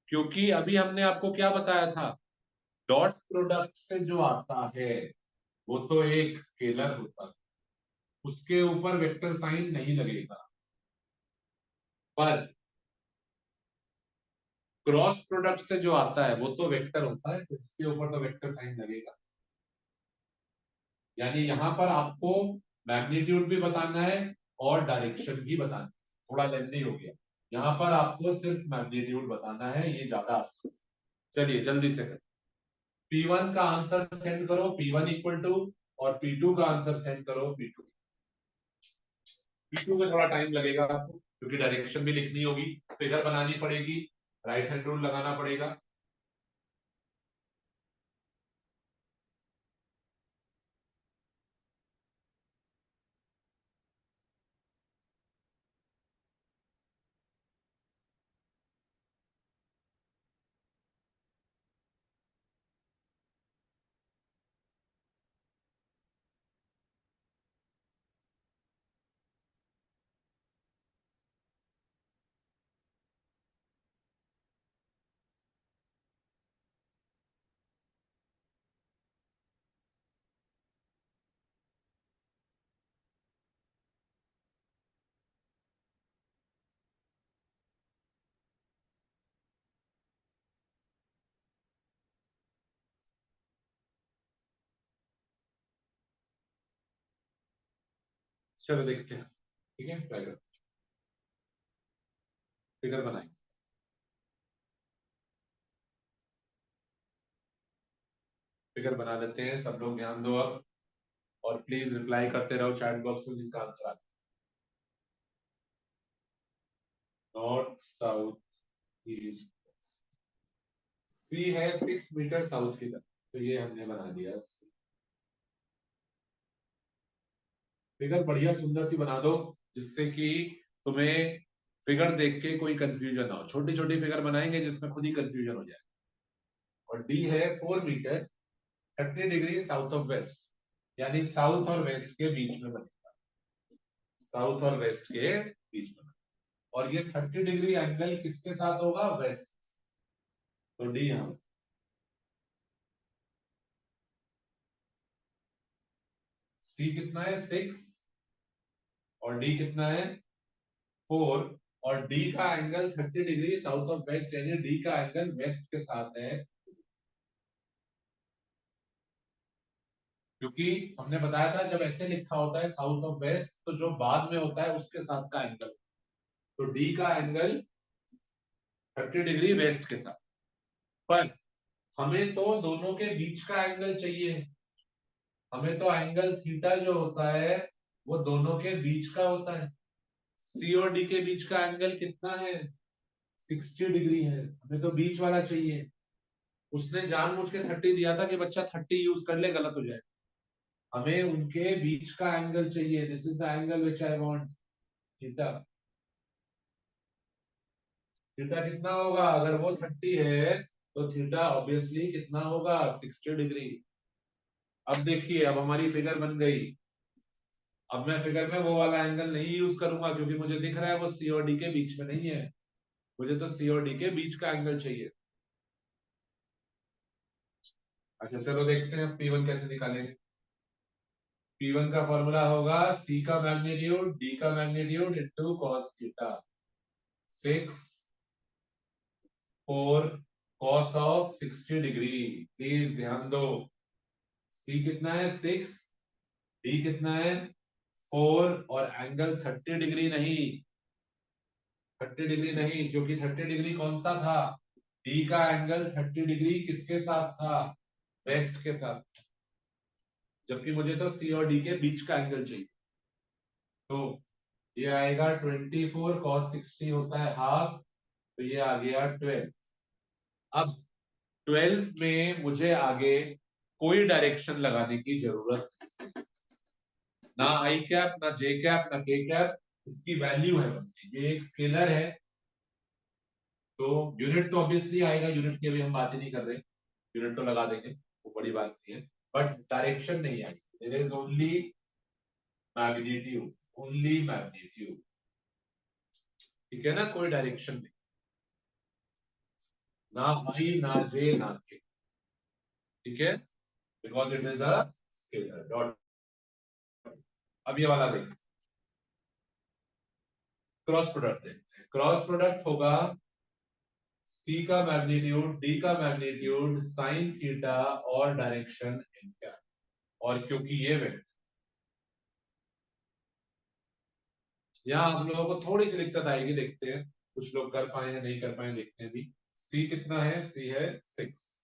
क्योंकि अभी हमने आपको क्या बताया था, डॉट प्रोडक्ट से जो आता है वो तो एक स्केलर होता है, उसके ऊपर वेक्टर साइन नहीं लगेगा। पर क्रॉस प्रोडक्ट से जो आता है वो तो वेक्टर होता है, तो इसके ऊपर तो वेक्टर साइन लगेगा। यानी यहां पर आपको मैग्नीट्यूड भी बताना है और डायरेक्शन भी बताना है। थोड़ा लेंथी हो गया, यहां पर आपको सिर्फ मैग्नीट्यूड बताना है, ये ज्यादा आसान है। चलिए जल्दी से करें। P1 का आंसर सेंड करो P1 इक्वल टू, और P2 का आंसर सेंड करो P2। P2 में थोड़ा टाइम लगेगा आपको, क्योंकि डायरेक्शन भी लिखनी होगी, फिगर बनानी पड़ेगी, राइट हैंड रूल लगाना पड़ेगा। चलो देखते हैं, ठीक है, ट्राई करो, फिगर बनाएंगे। फिगर बना लेते हैं, सब लोग ध्यान दो अब, और प्लीज रिप्लाई करते रहो चैट बॉक्स में जिनका आंसर आता है। North, south, east. सी है 6 मीटर साउथ की तरफ, तो ये हमने बना दिया। फिगर बढ़िया सुंदर सी बना दो, जिससे कि तुम्हें फिगर देख के कोई कंफ्यूजन ना हो। छोटी छोटी फिगर बनाएंगे जिसमें खुद ही कंफ्यूजन हो जाए। और डी है 4 meter 30 degree south of west, यानी साउथ और वेस्ट के बीच में बनेगा, साउथ और वेस्ट के बीच में। और ये 30 डिग्री एंगल किसके साथ होगा? वेस्ट। तो डी यहां। सी कितना है? 6, और डी कितना है? 4। और डी का angle 30 degree south of west, यानी डी का एंगल वेस्ट के साथ है, क्योंकि हमने बताया था जब ऐसे लिखा होता है साउथ ऑफ वेस्ट, तो जो बाद में होता है उसके साथ का एंगल। तो डी का एंगल 30 डिग्री वेस्ट के साथ। पर हमें तो दोनों के बीच का एंगल चाहिए। हमें तो एंगल थीटा जो होता है वो दोनों के बीच का होता है। सी और डी के बीच का एंगल कितना है? 60 डिग्री है। हमें तो बीच वाला चाहिए। उसने जानबूझ के 30 दिया था कि बच्चा 30 यूज कर ले, गलत हो जाए। हमें उनके बीच का एंगल चाहिए। This is the angle which I want, theta. Theta कितना होगा? अगर वो 30 है तो थीटा ऑब्वियसली कितना होगा? 60 डिग्री। अब देखिए, अब हमारी फिगर बन गई। अब मैं फिगर में वो वाला एंगल नहीं यूज करूंगा, क्योंकि मुझे दिख रहा है वो सी और डी के बीच में नहीं है। मुझे तो सी और डी के बीच का एंगल चाहिए। अच्छा चलो देखते हैं P1 कैसे निकालेंगे। P1 का फॉर्मूला होगा C का मैग्नीट्यूड D का magnitude into cos theta. 6 4 cos of 60 degree. Please ध्यान दो, C कितना है? 6, D कितना है? 4, और एंगल 30 डिग्री नहीं, 30 डिग्री नहीं, क्योंकि 30 डिग्री कौन सा था? डी का एंगल 30 डिग्री किसके साथ था? वेस्ट के साथ। जबकि मुझे तो सी और डी के बीच का एंगल चाहिए। तो ये आएगा 24 cos 60 होता है हाफ, तो ये आ गया 12। अब 12 में मुझे आगे कोई डायरेक्शन लगाने की जरूरत नहीं। ना आई कैप, ना जे कैप, ना के कैप। इसकी वैल्यू है बस, ये एक स्केलर है। तो यूनिट तो ऑब्वियसली आएगा, यूनिट की अभी हम बात ही नहीं कर रहे। यूनिट तो लगा देंगे, वो बड़ी बात नहीं है। बट डायरेक्शन नहीं आएगी। There is only magnitude, only magnitude. ठीक है ना? कोई डायरेक्शन नहीं, ना आई, ना जे, ना के। ठीक है, because it is a scaler dot. अब ये वाला देखते हैं, क्रॉस प्रोडक्ट देखते हैं। क्रॉस प्रोडक्ट होगा C का मैग्नीट्यूड, D का मैग्नीट्यूड, साइन थीटा और डायरेक्शन इनका। और क्योंकि ये वेक्टर, यहाँ आप लोगों को थोड़ी सी दिक्कत आएगी, देखते हैं कुछ लोग कर पाए या नहीं कर पाए, देखते हैं भी। C कितना है? C है 6,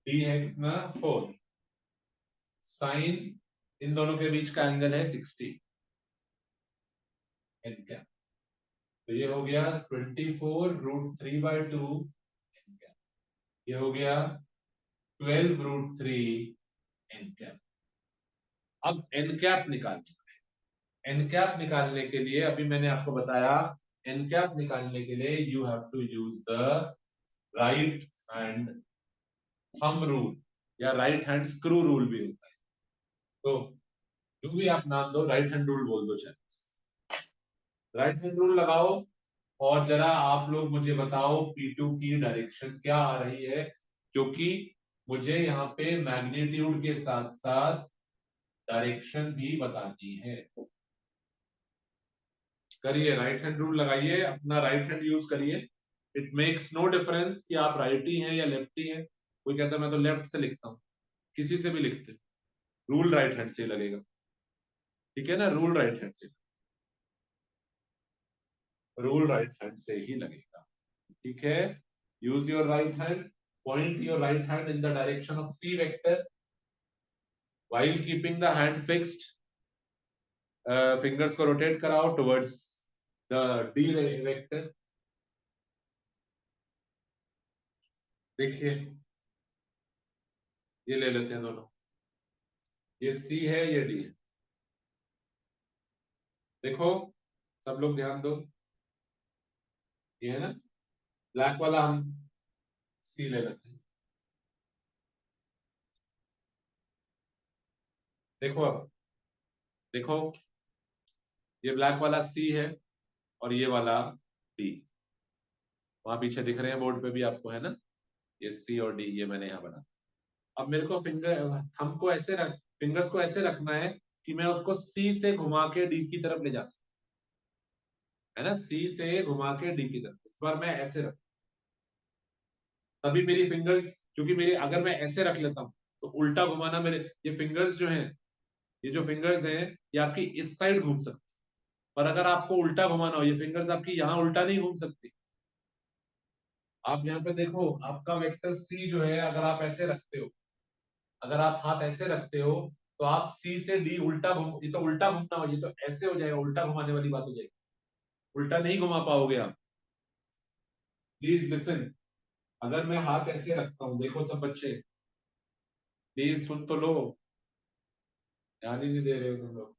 D है कितना? 4। साइन इन दोनों के बीच का एंगल है 60 इनका। तो ये हो गया 24√3/2 इनका। ये हो गया 12√3 इनका। अब एन कैप निकालना। एन कैप निकालने के लिए अभी मैंने आपको बताया, एन कैप निकालने के लिए you have to use the right hand thumb rule, या राइट हैंड स्क्रू रूल भी होता है। तो जो भी आप नाम दो, राइट हैंड रूल बोल दो, चाहे राइट हैंड रूल लगाओ। और जरा आप लोग मुझे बताओ P2 की डायरेक्शन क्या आ रही है, क्योंकि मुझे यहाँ पे मैग्नीट्यूड के साथ साथ डायरेक्शन भी बतानी है। करिए, राइट हैंड रूल लगाइए, अपना राइट हैंड यूज करिए। इट मेक्स नो डिफरेंस कि आप राइटी हैं या लेफ्टी हैं। कोई कहता है मैं तो लेफ्ट से लिखता हूँ, किसी से भी लिखते, रूल राइट हैंड से लगेगा। ठीक है ना, रूल राइट हैंड से, रूल राइट हैंड से ही लगेगा। ठीक है, use your right hand, point your right hand in the direction of C vector while keeping the hand fixed, fingers को रोटेट कराओ टुवर्ड्स द डी वेक्टर। देखिए ये ले लेते हैं दोनों, ये सी है ये डी है। देखो सब लोग ध्यान दो, ये है ना ब्लैक वाला, हम सी ले लेते हैं। देखो अब देखो, ये ब्लैक वाला सी है और ये वाला डी, वहां पीछे दिख रहे हैं बोर्ड पे भी आपको, है ना, ये सी और डी, ये मैंने यहाँ बना। अब मेरे को हमको ऐसे फिंगर्स को ऐसे रखना है कि मैं उसको सी से घुमा के डी की तरफ ले जा सकूं, है ना, सी से घुमा के डी की तरफ। इस बार मैं ऐसे रख, तभी मेरी फिंगर्स, क्योंकि मेरी अगर मैं ऐसे रख लेता हूँ तो उल्टा घुमाना, मेरे ये फिंगर्स जो हैं, ये जो फिंगर्स हैं ये आपकी इस साइड घूम सकती, पर अगर आपको उल्टा घुमाना हो, ये फिंगर्स आपकी यहाँ उल्टा नहीं घूम सकती। आप यहाँ पे देखो, आपका वेक्टर सी जो है, अगर आप ऐसे रखते हो, अगर आप हाथ ऐसे रखते हो, तो आप सी से डी उल्टा घूम, ये तो उल्टा घूमना हो, ये तो ऐसे हो जाएगा, उल्टा घुमाने वाली बात हो जाएगी, उल्टा नहीं घुमा पाओगे आप। प्लीज लिसन, अगर मैं हाथ ऐसे रखता हूँ, देखो सब बच्चे प्लीज सुन तो लो, ध्यान ही नहीं दे रहे हो तुम लोग।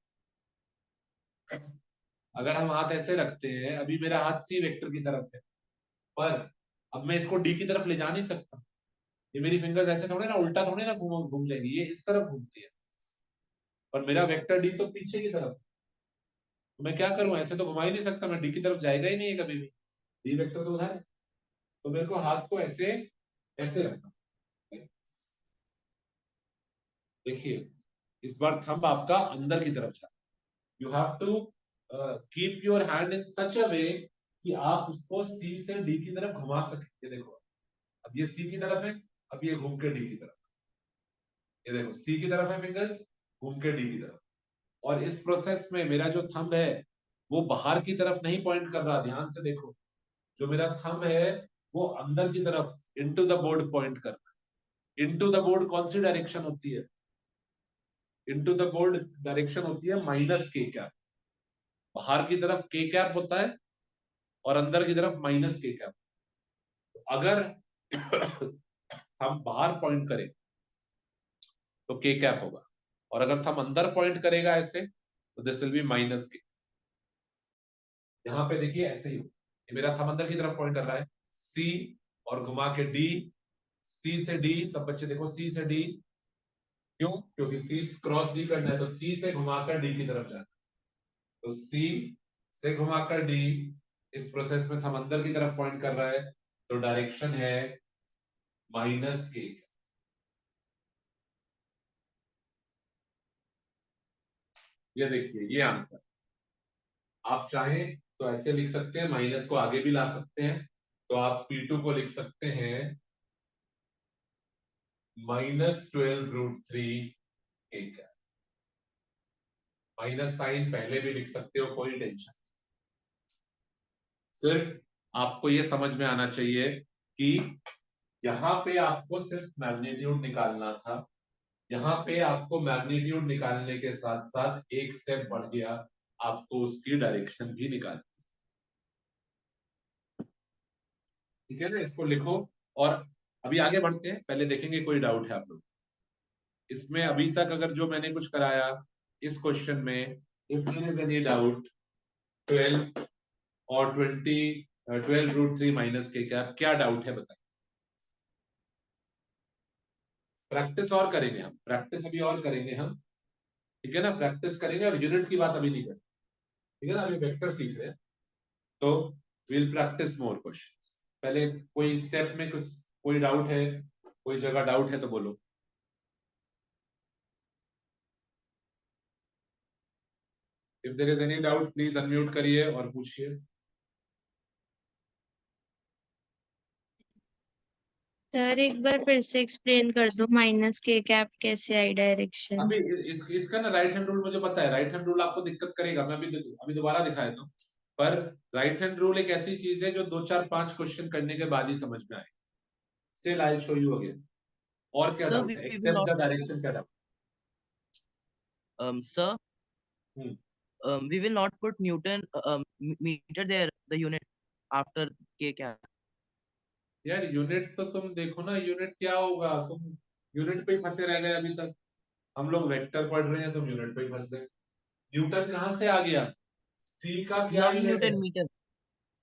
अगर हम हाथ ऐसे रखते हैं, अभी मेरा हाथ सी वेक्टर की तरफ है, पर अब मैं इसको डी की तरफ ले जा नहीं सकता, ये मेरी फिंगर्स ऐसे थोड़े ना उल्टा थोड़े ना घूम घूम जाएगी, ये इस तरफ घूमती है, पर मेरा वेक्टर डी तो पीछे की तरफ है। तो मैं क्या करूं, ऐसे तो घुमा ही नहीं सकता, मैं डी की तरफ जाएगा ही नहीं है कभी भी, डी वेक्टर तो उधर है। तो मेरे को हाथ को ऐसे ऐसे रखना। देखिए इस बार थंब आपका अंदर की तरफ जा, you have to keep your hand in such a way कि आप उसको सी से डी की तरफ घुमा सके। ये देखो, अब ये सी की तरफ है, अब ये घूम के डी की तरफ, ये देखो सी की तरफ है फिंगर्स, घूम के डी की तरफ। और इस प्रोसेस में मेरा जो थंब है वो बाहर की तरफ नहीं पॉइंट कर रहा, ध्यान से देखो, जो मेरा थंब है वो अंदर की तरफ इनटू द बोर्ड पॉइंट कर रहा है। इनटू द बोर्ड कौन सी डायरेक्शन होती है, इनटू द बोर्ड डायरेक्शन होती है माइनस के कैप, बाहर की तरफ के कैप होता है और अंदर की तरफ माइनस के कैप। अगर हम बाहर पॉइंट करें तो के कैप होगा, और अगर हम अंदर पॉइंट करेगा ऐसे तो दिस विल बी माइनस के। यहाँ पे देखिए ऐसे ही हो, ये मेरा थंब अंदर की तरफ पॉइंट कर रहा है, सी और घुमा के डी, सी से डी, सब बच्चे देखो सी से डी, क्यों, क्योंकि सी क्रॉस डी करना है, तो सी से घुमाकर डी की तरफ जाना, तो सी से घुमाकर डी, इस प्रोसेस में थंब अंदर की तरफ पॉइंट कर रहा है, तो डायरेक्शन है माइनस के। ये देखिए ये आंसर, आप चाहें तो ऐसे लिख सकते हैं, माइनस को आगे भी ला सकते हैं, तो आप P2 को लिख सकते हैं -12√3 के कैप। माइनस साइन पहले भी लिख सकते हो, कोई टेंशन, सिर्फ आपको ये समझ में आना चाहिए कि यहाँ पे आपको सिर्फ मैग्नीट्यूड निकालना था, यहाँ पे आपको मैग्नीट्यूड निकालने के साथ साथ एक स्टेप बढ़ गया, आपको उसकी डायरेक्शन भी निकालनी। ठीक है ना, इसको लिखो। और अभी आगे बढ़ते हैं, पहले देखेंगे कोई डाउट है आप लोग इसमें अभी तक, अगर जो मैंने कुछ कराया इस क्वेश्चन में, if there is any doubt, 12 और 12√3 माइनस के कैप, क्या डाउट है बताइए। प्रैक्टिस और करेंगे हम, प्रैक्टिस अभी और करेंगे हम, ठीक है ना, प्रैक्टिस करेंगे, अब यूनिट की बात अभी नहीं करेंगे, ठीक है ना, अभी वेक्टर सीख रहे हैं, तो विल प्रैक्टिस मोर क्वेश्चंस। पहले कोई स्टेप में कुछ कोई डाउट है, कोई जगह डाउट है तो बोलो। If there is any doubt please unmute करिए और पूछिए।
सर एक बार फिर से एक्सप्लेन कर दो, माइनस के कैप कैसे आई डायरेक्शन।
अभी इसका ना राइट हैंड रूल मुझे पता है, राइट हैंड रूल आपको दिक्कत करेगा, मैं अभी दोबारा दिखा देता हूँ। पर राइट हैंड रूल एक ऐसी चीज है जो 2 4 5 क्वेश्चन करने के बाद ही समझ में आए। Still I show you again. और क्या
Sir,
डाउट है
we will
accept
not
the direction, क्या doubt?
sir,
Hmm.
we will not put Newton meter there, the unit after K cap.
यार यूनिट तो तुम देखो ना, यूनिट क्या होगा, तुम यूनिट पे ही फंसे रह गए अभी तक। हम लोग वेक्टर पढ़ रहे हैं, तुम यूनिट पे ही फंस गए। न्यूटन कहाँ से आ गया? सी का क्या
Not
यूनिट है?
Newton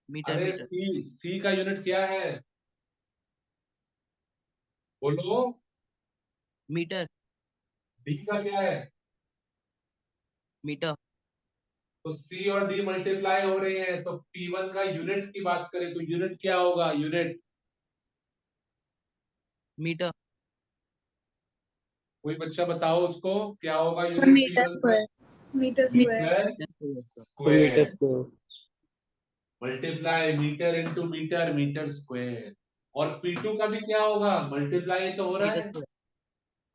meter,
अरे
meter.
सी का यूनिट क्या है? बोलो।
Meter,
डी का क्या है?
meter,
तो सी और डी मल्टीप्लाई हो रहे हैं, तो P1 का यूनिट की बात करें तो यूनिट क्या होगा? यूनिट
meter,
कोई बच्चा बताओ उसको क्या होगा यूनिट
मीटर
P1 का?
Square. Meter square.
Meter
meter square, sir.
Square
square.
Multiply meter into meter, meter square. और P2 का भी क्या होगा? मल्टीप्लाई तो हो रहा
Meter
है।
square.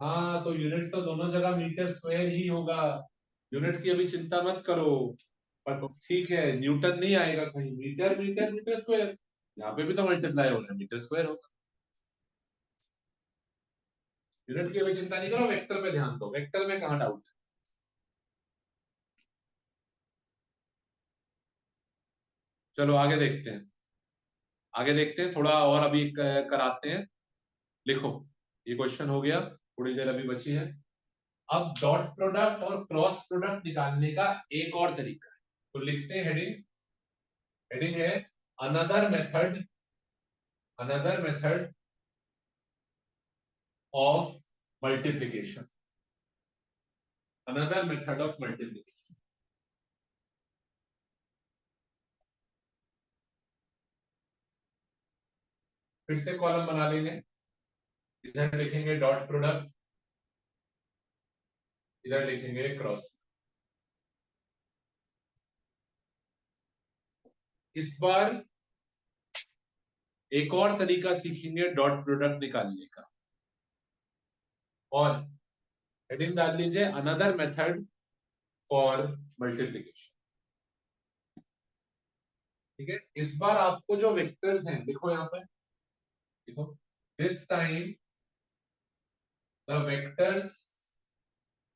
हाँ, तो यूनिट तो दोनों जगह मीटर स्क्वायर ही होगा। यूनिट की अभी चिंता मत करो। पर ठीक है, न्यूटन नहीं आएगा कहीं, मीटर मीटर मीटर स्क्वायर। यहाँ पे भी तो मल्टीप्लाई हो रहा है, मीटर स्क्वायर होगा। यूनिट की अभी चिंता नहीं करो, वेक्टर पे ध्यान दो। वेक्टर में कहाँ डाउट? चलो आगे देखते हैं, आगे देखते हैं थोड़ा और अभी कराते हैं। लिखो, ये क्वेश्चन हो गया, थोड़ी देर अभी बची है। अब डॉट प्रोडक्ट और क्रॉस प्रोडक्ट निकालने का एक और तरीका है, तो लिखते हैं हेडिंग। हेडिंग है another method, another method of multiplication, another method of multiplication. फिर से कॉलम बना लेंगे, इधर लिखेंगे डॉट प्रोडक्ट, इधर लिखेंगे क्रॉस। इस बार एक और तरीका सीखेंगे डॉट प्रोडक्ट निकालने का, और हेडिंग डाल लीजिए अनदर मेथड फॉर मल्टीप्लिकेशन। ठीक है, इस बार आपको जो वेक्टर्स हैं, देखो यहां पर, देखो this time the vectors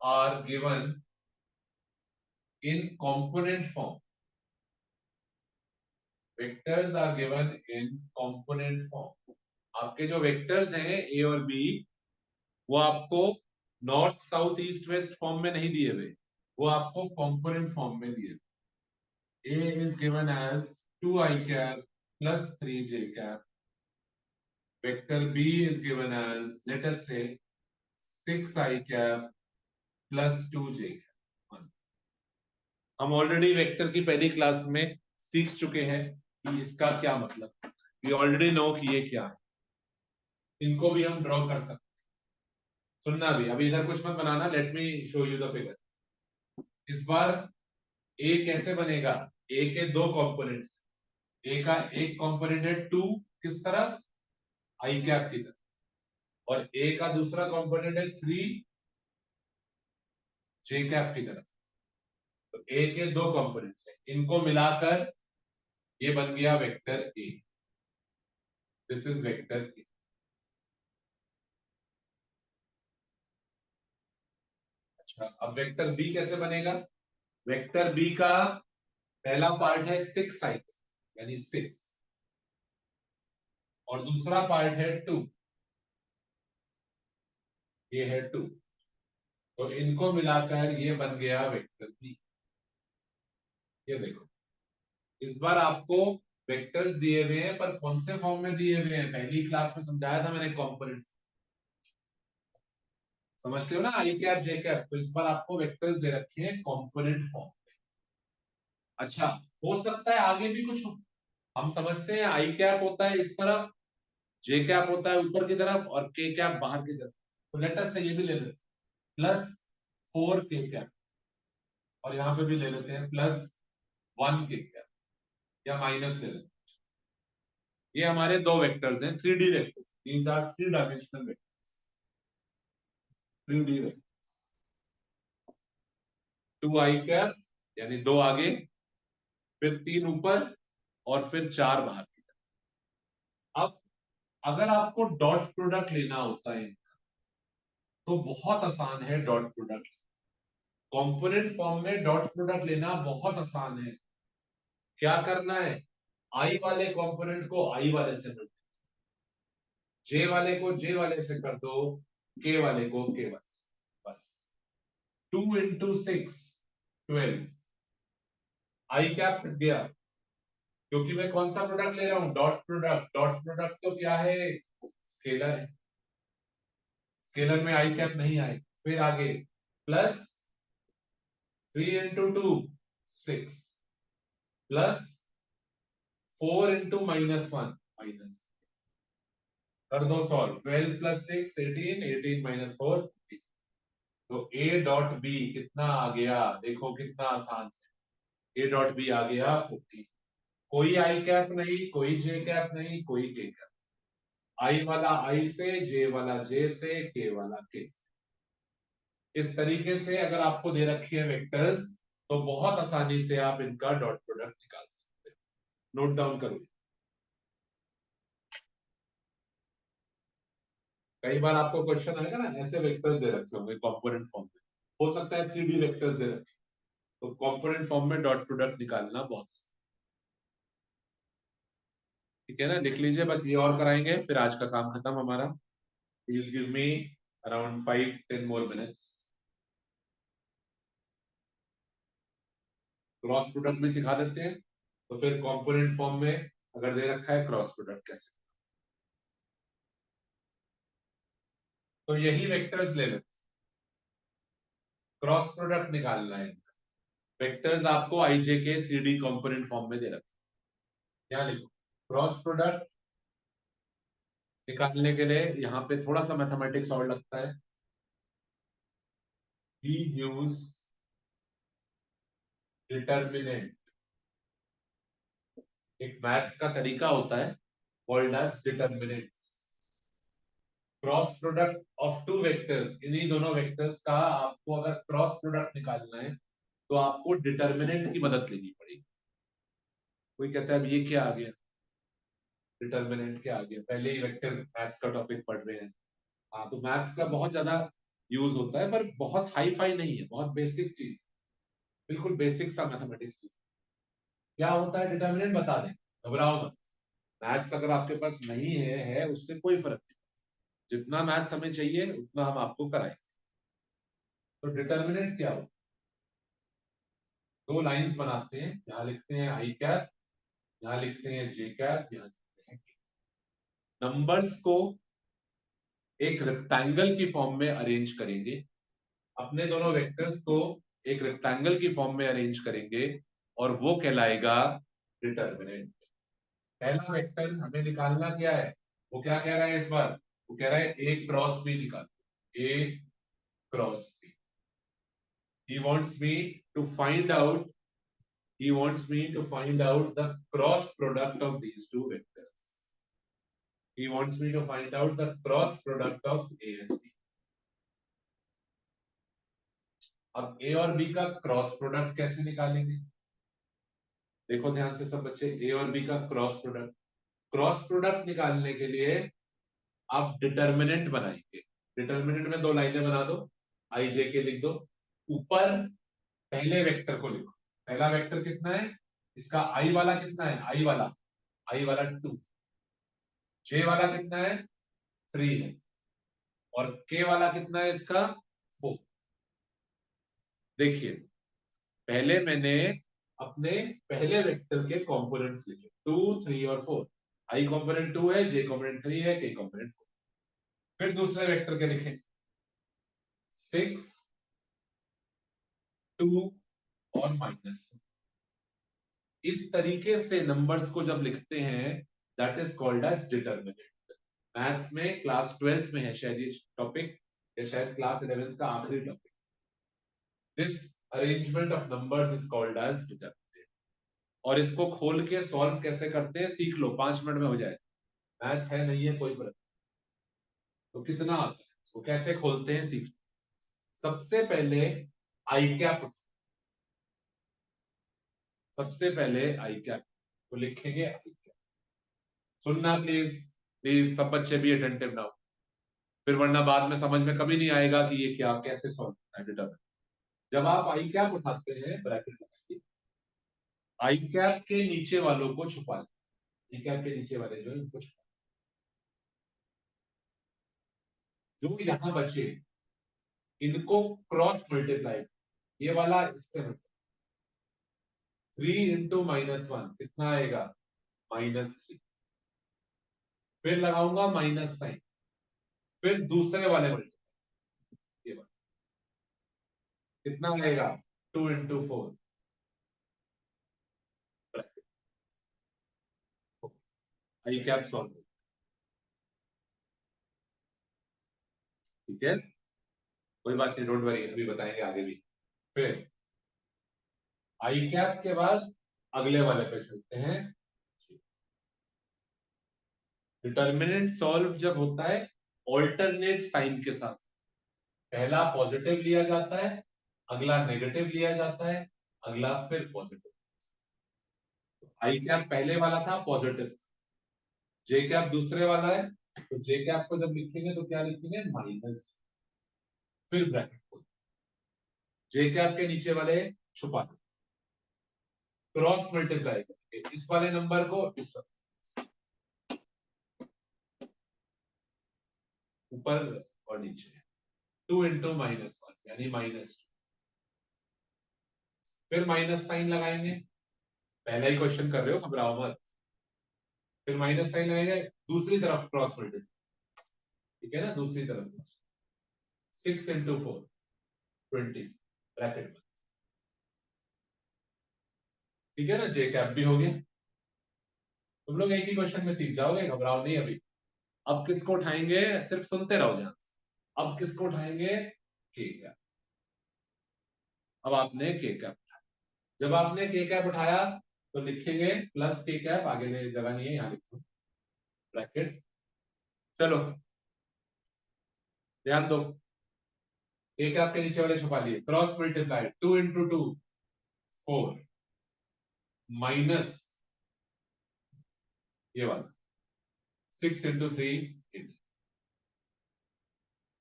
are given in component form, vectors are given in component form. आपके जो वेक्टर्स हैं ए और बी, वो आपको north south east west form में नहीं दिए हुए, वो आपको कंपोनेंट फॉर्म में दिए। A is given as 2i cap plus 3j cap. Vector b is given as, let us say, 6i cap plus 2j cap. हम ऑलरेडी वेक्टर की पहली क्लास में सीख चुके हैं कि इसका क्या मतलब, वी ऑलरेडी नो कि ये क्या है। इनको भी हम ड्रॉ कर सकते हैं। सुनना भी, अभी इधर कुछ मत बनाना, let me show you the figure. इस बार ए कैसे बनेगा? ए के दो कंपोनेंट्स, ए का एक कंपोनेंट है 2 किस तरफ? आई कैप की तरफ, और ए का दूसरा कंपोनेंट है 3 जे कैप की तरफ। तो ए के दो कंपोनेंट्स हैं, इनको मिलाकर ये बन गया vector A. This is vector A. अच्छा, अब वेक्टर बी कैसे बनेगा? वेक्टर बी का पहला पार्ट है 6i यानी 6, और दूसरा पार्ट है 2, ये है 2। तो इनको मिलाकर ये बन गया वेक्टर बी। ये देखो, इस बार आपको वेक्टर्स दिए हुए हैं, पर कौन से फॉर्म में दिए हुए हैं? पहली क्लास में समझाया था मैंने, कंपोनेंट। समझते हो ना, आई कैप जे कैप। तो इस बार आपको वेक्टर्स दे रखे हैं कंपोनेंट फॉर्म। अच्छा, हो सकता है आगे भी कुछ हो। हम समझते हैं आई कैप होता है इस तरफ, जे कैप होता है ऊपर की तरफ, और के कैप बाहर की तरफ। तो लेट अस से ये भी ले लेते हैं प्लस 4 के कैप, और यहाँ पे भी ले लेते हैं प्लस 1 के कैप, या माइनस ले लेते हैं। ये हमारे दो वेक्टर्स हैं, 3D vector. These are 3-dimensional vectors, 3D vectors. 2 i cap यानी 2 आगे, फिर 3 ऊपर और फिर 4 बाहर की तरफ। अब अगर आपको डॉट प्रोडक्ट लेना होता है तो बहुत आसान है डॉट प्रोडक्ट। कंपोनेंट फॉर्म में डॉट प्रोडक्ट लेना बहुत आसान है। क्या करना है, आई वाले कंपोनेंट को आई वाले से कर दो, जे वाले को जे वाले से कर दो, के वाले को के वाले से, बस। 2 into 6 12, आई कैप फिट गया, क्योंकि मैं कौन सा प्रोडक्ट ले रहा हूं, डॉट प्रोडक्ट। डॉट प्रोडक्ट तो क्या है, स्केलर है, स्केलर में आई कैप नहीं आए। फिर आगे plus 3 into 2 6 plus 4 into -1 minus, कर दो सॉल्व। 12 + 6 18, 18 - 4 15। तो ए डॉट बी कितना आ गया, देखो कितना आसान है। ए डॉट बी आ गया 15। कोई आई कैप नहीं, कोई जे कैप नहीं, कोई के कैप। आई वाला आई से, जे वाला जे से, के वाला के से। इस तरीके से अगर आपको दे रखे हैं वेक्टर्स तो बहुत आसानी से आप इनका डॉट प्रोडक्ट निकाल सकते हैं। नोट डाउन करो। कई बार आपको क्वेश्चन आएगा ना, ऐसे वेक्टर्स दे रखे होंगे कंपोनेंट फॉर्म में, हो सकता है 3D वेक्टर्स दे रखे, तो कंपोनेंट फॉर्म में डॉट प्रोडक्ट निकालना बहुत आसान। ठीक है ना, लिख लीजिए, बस ये और कराएंगे फिर आज का काम खत्म हमारा। Please give me around 5-10 more minutes. Cross product भी सिखा देते हैं, तो फिर कंपोनेंट फॉर्म में अगर दे रखा है क्रॉस प्रोडक्ट कैसे, तो यही वेक्टर्स ले लेते, क्रॉस प्रोडक्ट निकालना है। वेक्टर्स आपको आईजे के 3D कंपोनेंट फॉर्म में दे रखे, यहाँ लिखो क्रॉस प्रोडक्ट निकालने के लिए यहाँ पे थोड़ा सा मैथमेटिक्स और लगता है। We use डिटर्मिनेंट, एक मैथ्स का तरीका होता है called as determinants. Cross product of two vectors, इन्हीं दोनों वेक्टर्स का आपको अगर क्रॉस प्रोडक्ट निकालना है तो आपको डिटर्मिनेंट की मदद लेनी पड़ेगी। कोई कहता है अब ये क्या आ गया, डिटर्मिनेंट क्या आ गया, पहले ही वेक्टर मैथ्स का टॉपिक पढ़ रहे हैं। हाँ, तो मैथ्स का बहुत ज्यादा यूज होता है, पर बहुत हाई फाई नहीं है, बहुत बेसिक चीज, बिल्कुल बेसिक सा मैथमेटिक्स। क्या होता है डिटर्मिनेंट बता दें, घबराओ मत। मैथ्स अगर आपके पास नहीं है उससे कोई फर्क नहीं, जितना मैथ्स हमें चाहिए उतना हम आपको कराएंगे। तो डिटर्मिनेंट क्या हो, दो लाइंस बनाते हैं, यहाँ लिखते हैं आई कैप, यहाँ लिखते हैं जे कैप, यहाँ लिखते हैं नंबर्स को एक रेक्टेंगल की फॉर्म में अरेंज करेंगे, अपने दोनों वेक्टर्स को एक रेक्टेंगल की फॉर्म में अरेंज करेंगे और वो कहलाएगा डिटर्मिनेंट। पहला वेक्टर हमें निकालना क्या है, वो क्या कह रहा है इस बार, वो कह रहा है ए क्रॉस बी निकाल, A cross B. he wants me to find out he wants me to find out the cross product of these two vectors. He wants me to find out the cross product of a and b. अब a और b का क्रॉस प्रोडक्ट कैसे निकालेंगे, देखो ध्यान से सब बच्चे, a और b का क्रॉस प्रोडक्ट, क्रॉस प्रोडक्ट निकालने के लिए आप डिटर्मिनेंट बनाएंगे। डिटर्मिनेंट में दो लाइनें बना दो, आई जे के लिख दो, ऊपर पहले वेक्टर को लिखो। पहला वेक्टर कितना है, इसका आई वाला कितना है, आई वाला 2, जे वाला कितना है 3 है, और के वाला कितना है इसका 4। देखिए पहले मैंने अपने पहले वेक्टर के कंपोनेंट्स लिखे 2 3 और 4। आई कंपोनेंट 2 है, जे कंपोनेंट 3 है, के कंपोनेंट 4। फिर दूसरे वेक्टर के लिखे 6 2 और -1। इस तरीके से नंबर्स को जब लिखते हैं that is called as determinant. Maths में क्लास 12th में है शायद ये टॉपिक, या शायद क्लास 11th का आखिरी topic. This arrangement of numbers is called as determinant. और इसको खोल के सॉल्व कैसे करते हैं सीख लो, 5 मिनट में हो जाए। मैथ्स है नहीं है कोई फर्क, तो कितना आता है, इसको कैसे खोलते हैं सीख। सबसे पहले आई कैप, सबसे पहले आई कैप तो लिखेंगे आई कैप। सुनना प्लीज, प्लीज सब बच्चे भी अटेंटिव ना हो, फिर वरना बाद में समझ में कभी नहीं आएगा कि ये क्या कैसे सॉल्व होता है डिटरमिनेंट। जब आप आई कैप उठाते हैं, ब्रैकेट लगाइए, आई कैप के नीचे वालों को छुपा लें, आई कैप के नीचे वाले जो है उनको छुपा लें। जो यहां बचे इनको क्रॉस मल्टीप्लाई, ये वाला इससे मल्टीप्लाई, 3 इंटू -1 कितना आएगा, -3। फिर लगाऊंगा माइनस साइन, फिर दूसरे वाले मल्टीप्लाई, ये वाला कितना आएगा, 2 इंटू 4, आई कैप सॉल्व। ठीक है, कोई बात नहीं, डोंट वरी, अभी बताएंगे आगे भी। फिर आई कैप के बाद अगले वाले पे चलते हैं। डिटर्मिनेंट सॉल्व जब होता है ऑल्टरनेट साइन के साथ, पहला पॉजिटिव लिया जाता है, अगला नेगेटिव लिया जाता है, अगला फिर पॉजिटिव। आई कैप पहले वाला था पॉजिटिव, जे कैप दूसरे वाला है, तो जे कैप को जब लिखेंगे तो क्या लिखेंगे, माइनस, फिर ब्रैकेट खोल, जे कैप के नीचे वाले छुपा दो, क्रॉस मल्टीप्लाई करके इस वाले नंबर को इस ऊपर और नीचे, 2 इंटू -1 यानी -2, फिर माइनस साइन लगाएंगे, पहला ही क्वेश्चन कर रहे हो, घबराओ मत। फिर माइनस साइन लगाएंगे, दूसरी तरफ क्रॉस मल्टीप्लाई, ठीक है ना, दूसरी तरफ 6 इंटू 4 20 ब्रैकेट में, ठीक है ना, जे कैप भी हो गया। तुम लोग एक ही क्वेश्चन में सीख जाओगे, घबराओ नहीं अभी। अब किसको उठाएंगे, सिर्फ सुनते रहो ध्यान से। अब किसको उठाएंगे, के कैप। अब आपने के कैप, जब आपने के कैप उठाया तो लिखेंगे प्लस के कैप, आगे में जगह नहीं है, यहां लिखो ब्रैकेट। चलो ध्यान दो, के कैप के नीचे वाले छुपा लिए, क्रॉस मल्टीप्लाई, 2 इंटू 2 4 माइनस ये वाला 6 इंटू 3 8,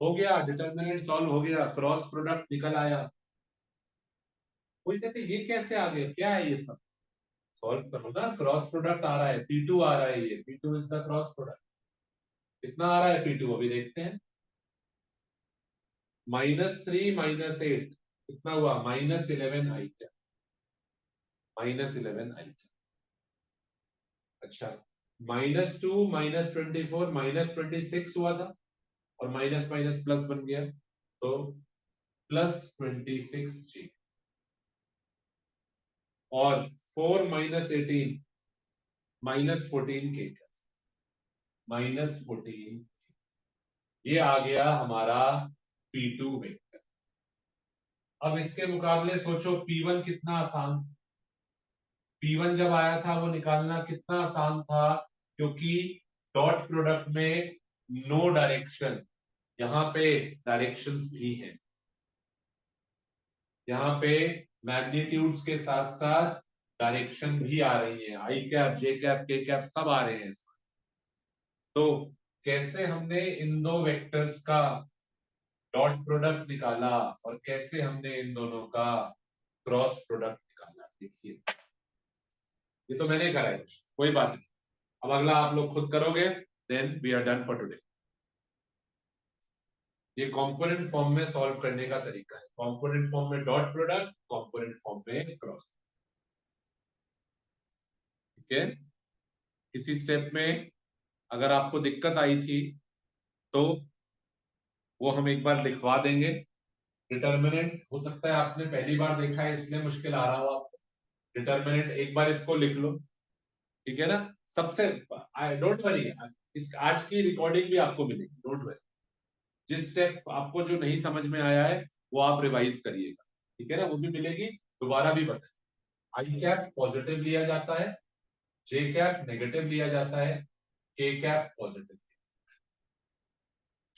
हो गया, डिटर्मिनेंट सॉल्व हो गया, क्रॉस प्रोडक्ट निकल आया। कोई कहते ये कैसे आ गया, क्या है ये सब, सॉल्व करो ना, क्रॉस प्रोडक्ट आ रहा है, P2 आ रहा है, ये P2 is the cross product. कितना आ रहा है P2 अभी देखते हैं, -3 -8 कितना हुआ, -11 आई क्या, -11 आई क्या। अच्छा, -2 -24 -26 हुआ था, और माइनस माइनस प्लस बन गया, तो +26 जी, और 4 -18 -14 के, -14, ये आ गया हमारा P2 वेक्टर। अब इसके मुकाबले सोचो P1 कितना आसान था, P1 जब आया था वो निकालना कितना आसान था, क्योंकि डॉट प्रोडक्ट में नो डायरेक्शन, यहां पे डायरेक्शंस भी हैं, यहाँ पे मैग्नीट्यूड्स के साथ साथ डायरेक्शन भी आ रही है, आई कैप जे कैप के कैप सब आ रहे हैं इसमें। तो कैसे हमने इन दो वेक्टर्स का डॉट प्रोडक्ट निकाला, और कैसे हमने इन दोनों का क्रॉस प्रोडक्ट निकाला, देखिए ये तो मैंने करा है, कोई बात नहीं। अब अगला आप लोग खुद करोगे, then we are done for today. ये कंपोनेंट फॉर्म में सॉल्व करने का तरीका है, कंपोनेंट फॉर्म में डॉट प्रोडक्ट, कंपोनेंट फॉर्म में क्रॉस, ठीक है। इसी स्टेप में अगर आपको दिक्कत आई थी तो वो हम एक बार लिखवा देंगे। डिटर्मिनेंट हो सकता है आपने पहली बार देखा है इसलिए मुश्किल आ रहा हो आपको, डिटर्मिनेंट एक बार इसको लिख लो, ठीक है ना। सबसे डोंट वरी, इस आज की रिकॉर्डिंग भी आपको मिलेगी, डोंट वरी। जिस स्टेप आपको जो नहीं समझ में आया है वो आप रिवाइज करिएगा, ठीक है ना, वो भी मिलेगी, दोबारा भी बताएं। आई कैप पॉजिटिव लिया जाता है, जे कैप नेगेटिव लिया जाता है, के कैप पॉजिटिव।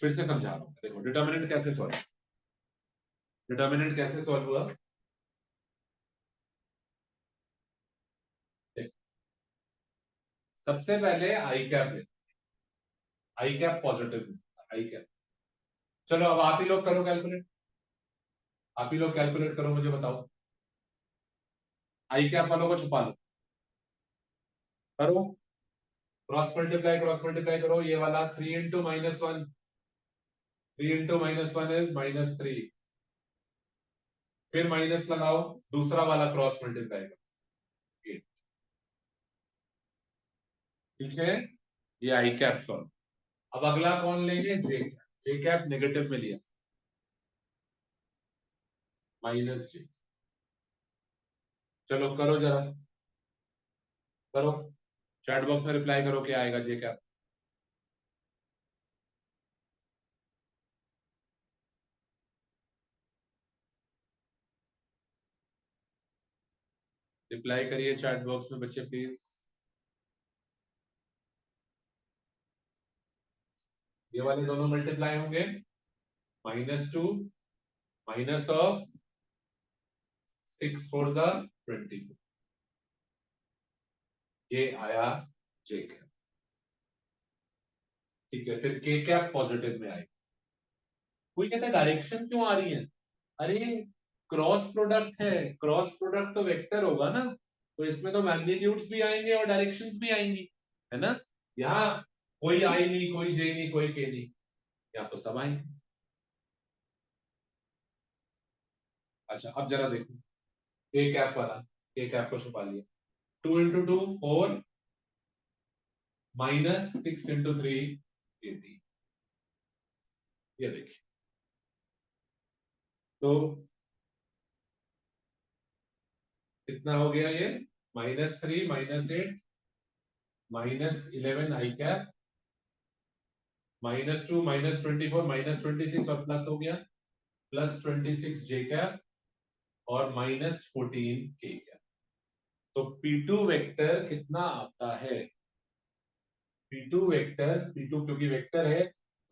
फिर से समझा रहा हूं, देखो डिटर्मिनेंट कैसे सॉल्व, डिटर्मिनेंट कैसे सॉल्व हुआ। सबसे पहले आई कैप ले, आई कैप पॉजिटिव में, आई कैप। चलो अब आप ही लोग करो कैलकुलेट, आप ही लोग कैलकुलेट करो, मुझे बताओ। आई कैप वालों को छुपा लो, करो क्रॉस मल्टीप्लाई करो। ये वाला 3 इंटू -1, 3 इंटू -1 इज -3, फिर माइनस लगाओ, दूसरा वाला क्रॉस मल्टीप्लाई करो, 8। ठीक है, ये आई कैप सॉल्व। अब अगला कौन लेंगे, जे कैप। जे कैप नेगेटिव में लिया, -j। चलो करो जरा, करो चैट बॉक्स में रिप्लाई करो, क्या आएगा जे कैप। रिप्लाई करिए चैट बॉक्स में बच्चे प्लीज। ये वाले दोनों मल्टीप्लाई होंगे, -2 माइनस ऑफ 6 4 जा 24, ये आया जे कैप। ठीक है, फिर के कैप पॉजिटिव में आएगी। कोई कहता है डायरेक्शन क्यों आ रही है, अरे क्रॉस प्रोडक्ट है, क्रॉस प्रोडक्ट तो वेक्टर होगा ना, तो इसमें तो मैग्नीट्यूड्स भी आएंगे और डायरेक्शंस भी आएंगी, है ना। यहाँ कोई आई नहीं, कोई जे नहीं, कोई के नहीं, या तो सब आएंगे। अच्छा अब जरा देखो, के कैप वाला, के कैप को छुपा लिया, 2 इंटू 2 4 -6 इंटू 3 18। ये देखिए, तो कितना हो गया ये, -3 -8 -11 आई कैप, -2 -24 -26 और प्लस हो गया +26 जे कैप और -14 के कैप। तो P2 वेक्टर कितना आता है, P2 वेक्टर, P2 क्योंकि वेक्टर है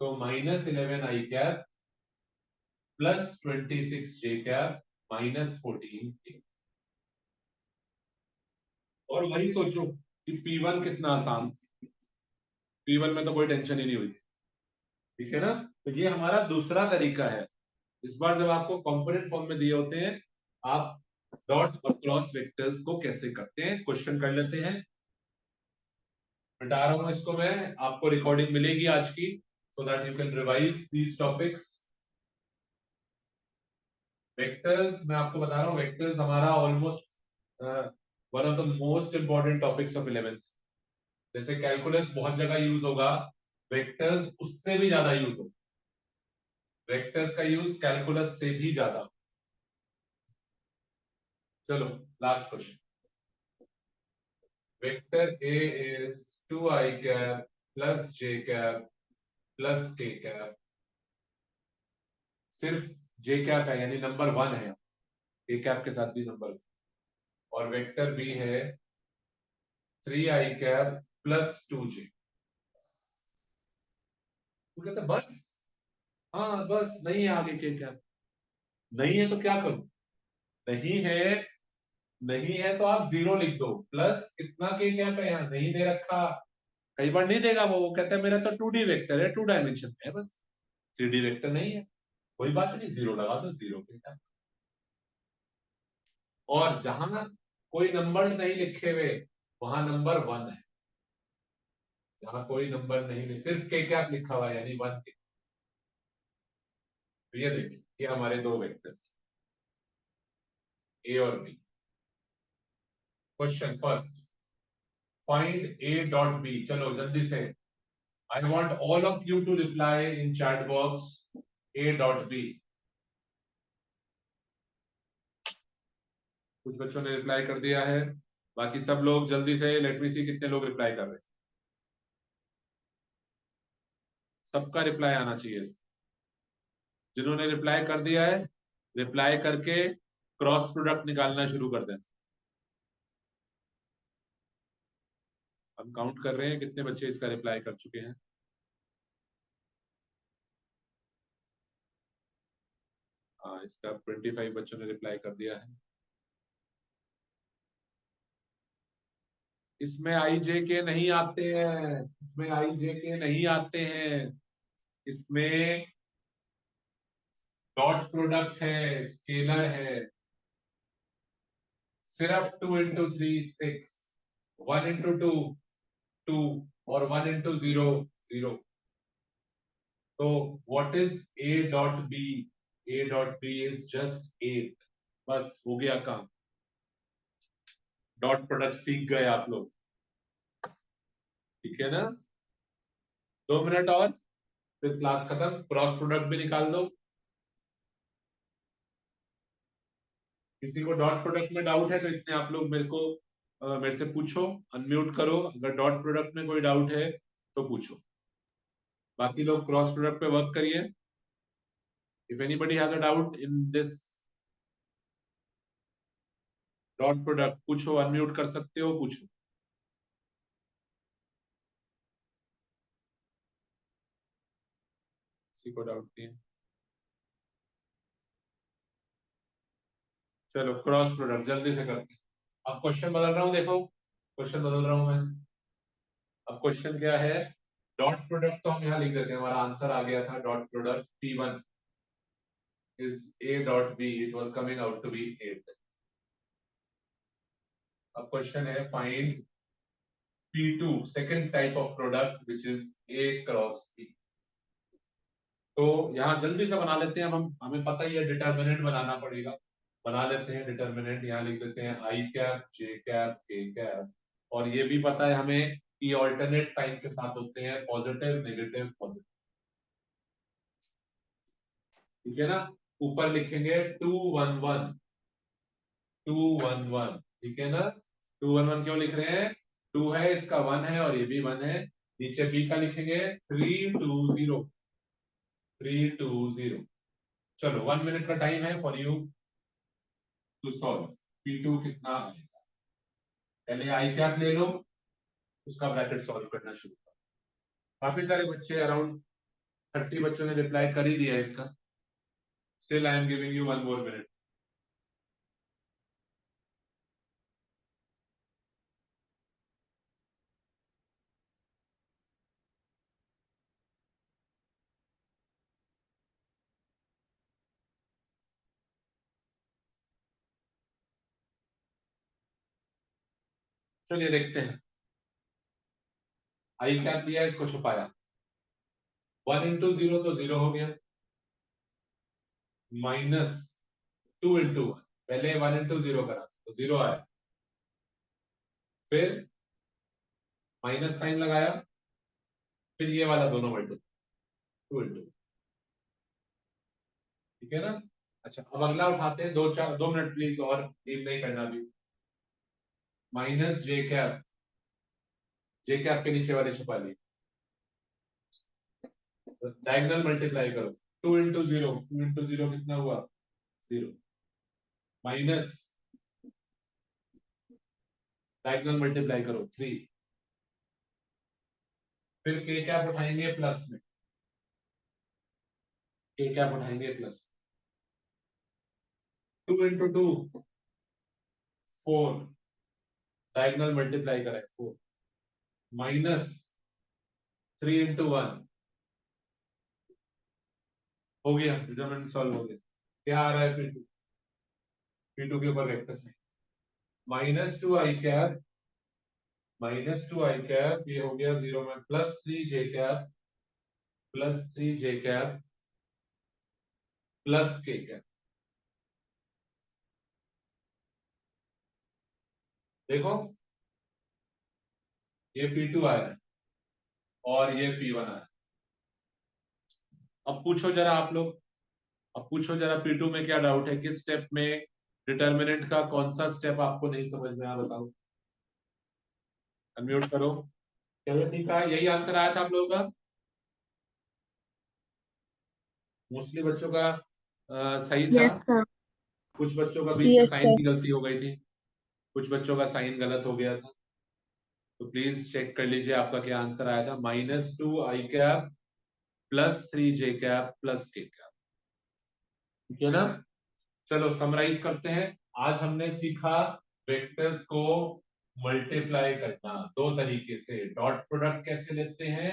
तो -11 आई कैप +26 जे कैप -14 के। और वही सोचो कि P1 कितना आसान, P1 में तो कोई टेंशन ही नहीं हुई थी, ठीक है ना। तो ये हमारा दूसरा तरीका है। इस बार जब आपको कंपोनेंट फॉर्म में दिए होते हैं, आप डॉट और क्रॉस वेक्टर्स को कैसे करते हैं क्वेश्चन कर लेते हैं। बता रहा हूं इसको मैं, आपको रिकॉर्डिंग मिलेगी आज की, so that you can revise these topics. Vectors मैं आपको बता रहा हूं, वेक्टर्स हमारा almost one of the most important topics of 11th। जैसे कैलकुलस बहुत जगह यूज होगा, वेक्टर्स उससे भी ज्यादा यूज होगा, वेक्टर्स का यूज कैलकुलस से भी ज्यादा। चलो last question, vector A is 2i cap plus J cap plus के कैप। सिर्फ जे कैप है यानी नंबर 1 है, के कैप के साथ भी नंबर, और वेक्टर बी है 3i कैप प्लस 2j। तो कहते हैं, बस, हाँ बस, नहीं है आगे के कैप, नहीं है तो क्या करूं, नहीं है, नहीं है तो आप 0 लिख दो, प्लस कितना के कैप है, यहाँ नहीं दे रखा, कई बार नहीं देगा वो कहता है मेरा तो 2D वेक्टर है, 2 डायमेंशन में है बस, 3D वेक्टर नहीं है, कोई बात नहीं, 0 लगा दो, 0 के कैप। और जहां कोई नंबर्स नहीं लिखे हुए वहां नंबर 1 है, जहां कोई नंबर नहीं, सिर्फ के कैप लिखा हुआ है यानी 1 के। तो ये देखिए, ये हमारे दो वेक्टर्स ए और B. Question first, find A dot B. चलो जल्दी से, I want all of you to reply in chat box A dot B. कुछ बच्चों ने रिप्लाई कर दिया है, बाकी सब लोग जल्दी से, लेट मी सी कितने लोग रिप्लाई कर रहे हैं। सबका रिप्लाई आना चाहिए। जिन्होंने रिप्लाई कर दिया है, रिप्लाई करके क्रॉस प्रोडक्ट निकालना शुरू कर देना। हम काउंट कर रहे हैं कितने बच्चे इसका रिप्लाई कर चुके हैं। हाँ, इसका 25 बच्चों ने रिप्लाई कर दिया है। इसमें आई जे के नहीं आते हैं, इसमें आई जे के नहीं आते हैं, इसमें डॉट प्रोडक्ट है, स्केलर है। सिर्फ 2 into 3 6, 1 into 2 2 और 1 into 0 0। तो what is A dot B? A dot B is just 8। बस हो गया काम, डॉट प्रोडक्ट सीख गए आप लोग, ठीक है ना? 2 मिनट और फिर क्लास खत्म। क्रॉस प्रोडक्ट भी निकाल दो। किसी को डॉट प्रोडक्ट में डाउट है तो इतने आप लोग मेरे से पूछो, अनम्यूट करो। अगर डॉट प्रोडक्ट में कोई डाउट है तो पूछो, बाकी लोग क्रॉस प्रोडक्ट पे वर्क करिए। If anybody has a doubt in this dot product, पूछो, अनम्यूट कर सकते हो, पूछो। किसी को डाउट नहीं है? चलो क्रॉस प्रोडक्ट जल्दी से करते हैं। अब क्वेश्चन बदल रहा हूं, देखो क्वेश्चन बदल रहा हूं मैं। अब क्वेश्चन क्या है? डॉट प्रोडक्ट तो हम यहाँ लिख देते हैं, हमारा आंसर आ गया था। Dot product P1 is A dot B, it was coming out to be 8। अब क्वेश्चन है find P2, second type of product which is A cross B। तो यहाँ जल्दी से बना लेते हैं। हम हमें पता ही है डिटर्मिनेंट बनाना पड़ेगा, बना लेते हैं डिटर्मिनेंट। यहाँ लिख देते हैं आई कैप, जे कैप, के कैप। और ये भी पता है हमें कि ऑल्टरनेट साइन के साथ होते हैं, पॉजिटिव नेगेटिव पॉजिटिव, ठीक है ना? ऊपर लिखेंगे 2 1 1 2 1 1, ठीक है ना? 2 1 1 क्यों लिख रहे हैं? 2 है, इसका 1 है और ये भी 1 है। नीचे बी का लिखेंगे 3 2 0 3 2 0। चलो 1 मिनट का टाइम है for you to solve. P2 कितना आएगा? पहले आई कैप ले लो, उसका ब्रैकेट सॉल्व करना शुरू करो। काफी सारे बच्चे, अराउंड 30 बच्चों ने रिप्लाई कर ही दिया है इसका। Still I am giving you 1 more minute। चलिए देखते हैं। आई कैप लिया, इसको छुपाया। 1 into 0 तो 0 हो गया, माइनस 2 into 1, पहले 1 into 0 करा तो 0 आया, फिर माइनस साइन लगाया, फिर ये वाला दोनों मल्टीप्लाई 2 into, ठीक है ना? अच्छा अब अगला उठाते हैं। 2 मिनट प्लीज, और लीव नहीं करना अभी। माइनस जे कैप, जे कैप के नीचे वाले छुपा लिए, डायगोनल मल्टीप्लाई करो। 2 into 0, 2 into 0 कितना हुआ? 0। माइनस डायगोनल मल्टीप्लाई करो 3, फिर के कैप उठाएंगे प्लस में, के कैप उठाएंगे प्लस। 2 into 2 4, डायगोनल मल्टीप्लाई करें 4, माइनस 3 into 1 हो गया, डिटरमिनेंट सॉल्व हो गया। क्या आ रहा है? P2, P2 के ऊपर वेक्टर साइन। -2 i कैप, ये हो गया 0 में, +3 j cap, +3 j cap, plus k cap. देखो ये P2 आया है और ये P1 आया है। अब पूछो जरा आप लोग, अब पूछो जरा P2 में क्या डाउट है? किस स्टेप में डिटर्मिनेंट का कौन सा स्टेप आपको नहीं समझ में आया? बताओ, अनम्यूट करो। चलो ठीक है, यही आंसर आया था आप लोगों का। मोस्टली बच्चों का सही था।
Yes sir.
कुछ बच्चों का बीच में
यस
साइन
सर।
की गलती हो गई थी, कुछ बच्चों का साइन गलत हो गया था। तो प्लीज चेक कर लीजिए आपका क्या आंसर आया था। -2 i cap, +3 j cap, plus k cap, ठीक है ना? चलो समराइज करते हैं। आज हमने सीखा वेक्टर्स को मल्टीप्लाई करना दो तरीके से, डॉट प्रोडक्ट कैसे लेते हैं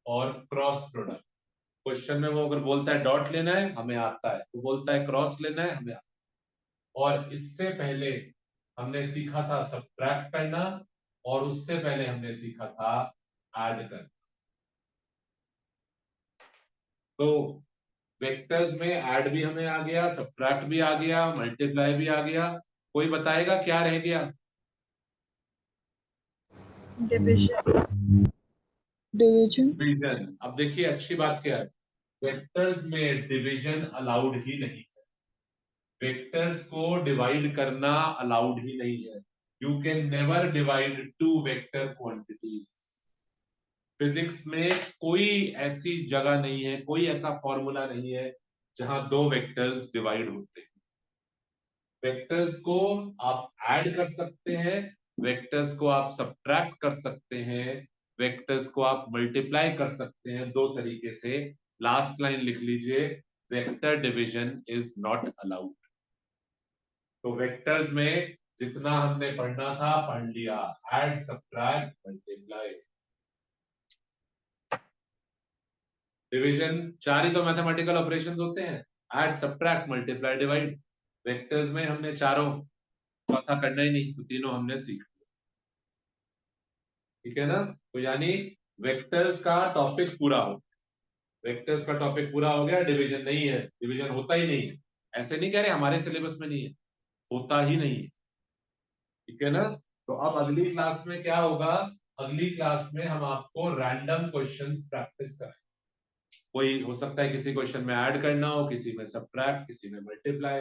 और क्रॉस प्रोडक्ट। क्वेश्चन में वो अगर बोलता है डॉट लेना है हमें आता है, वो बोलता है क्रॉस लेना है हमें आता है। और इससे पहले हमने सीखा था सब्ट्रैक्ट करना और उससे पहले हमने सीखा था ऐड करना। तो वेक्टर्स में ऐड भी हमें आ गया, सब्ट्रैक्ट भी आ गया, मल्टीप्लाई भी आ गया। कोई बताएगा क्या रह गया?
डिवीजन।
डिवीजन। अब देखिए अच्छी बात क्या है, वेक्टर्स में डिवीजन अलाउड ही नहीं है। वेक्टर्स को डिवाइड करना अलाउड ही नहीं है। You can never divide two vector quantities. Physics में कोई ऐसी जगह नहीं है, कोई ऐसा फॉर्मूला नहीं है जहां दो वेक्टर्स डिवाइड होते हैं। वेक्टर्स को आप ऐड कर सकते हैं, वेक्टर्स को आप सब्ट्रैक्ट कर सकते हैं, वेक्टर्स को आप मल्टीप्लाई कर सकते हैं, दो तरीके से। लास्ट लाइन लिख लीजिए, vector division is not allowed. तो वेक्टर्स में जितना हमने पढ़ना था पढ़ लिया, ऐड सब्ट्रैक्ट मल्टीप्लाई। डिवीजन चार ही तो मैथमेटिकल ऑपरेशंस होते हैं, add subtract multiply divide. Vectors में हमने चारों, चौथा करना ही नहीं, तो तीनों हमने सीख लिया। ठीक है ना? तो यानी वेक्टर्स का टॉपिक पूरा हो, वेक्टर्स का टॉपिक पूरा हो गया। डिवीजन नहीं है, डिवीजन होता ही नहीं है। ऐसे नहीं कह रहे हमारे सिलेबस में नहीं है, होता ही नहीं है। ठीक है ना? तो अब अगली क्लास में क्या होगा, अगली क्लास में हम आपको रैंडम क्वेश्चंस प्रैक्टिस कराएंगे। कोई हो सकता है किसी क्वेश्चन में ऐड करना हो, किसी में सब्ट्रैक्ट, किसी में मल्टीप्लाई,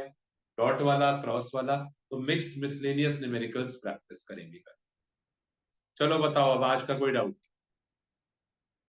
डॉट वाला, क्रॉस वाला। तो मिक्स्ड मिसलेनियस न्यूमेरिकल्स प्रैक्टिस करेंगे। चलो बताओ अब आज का कोई डाउट?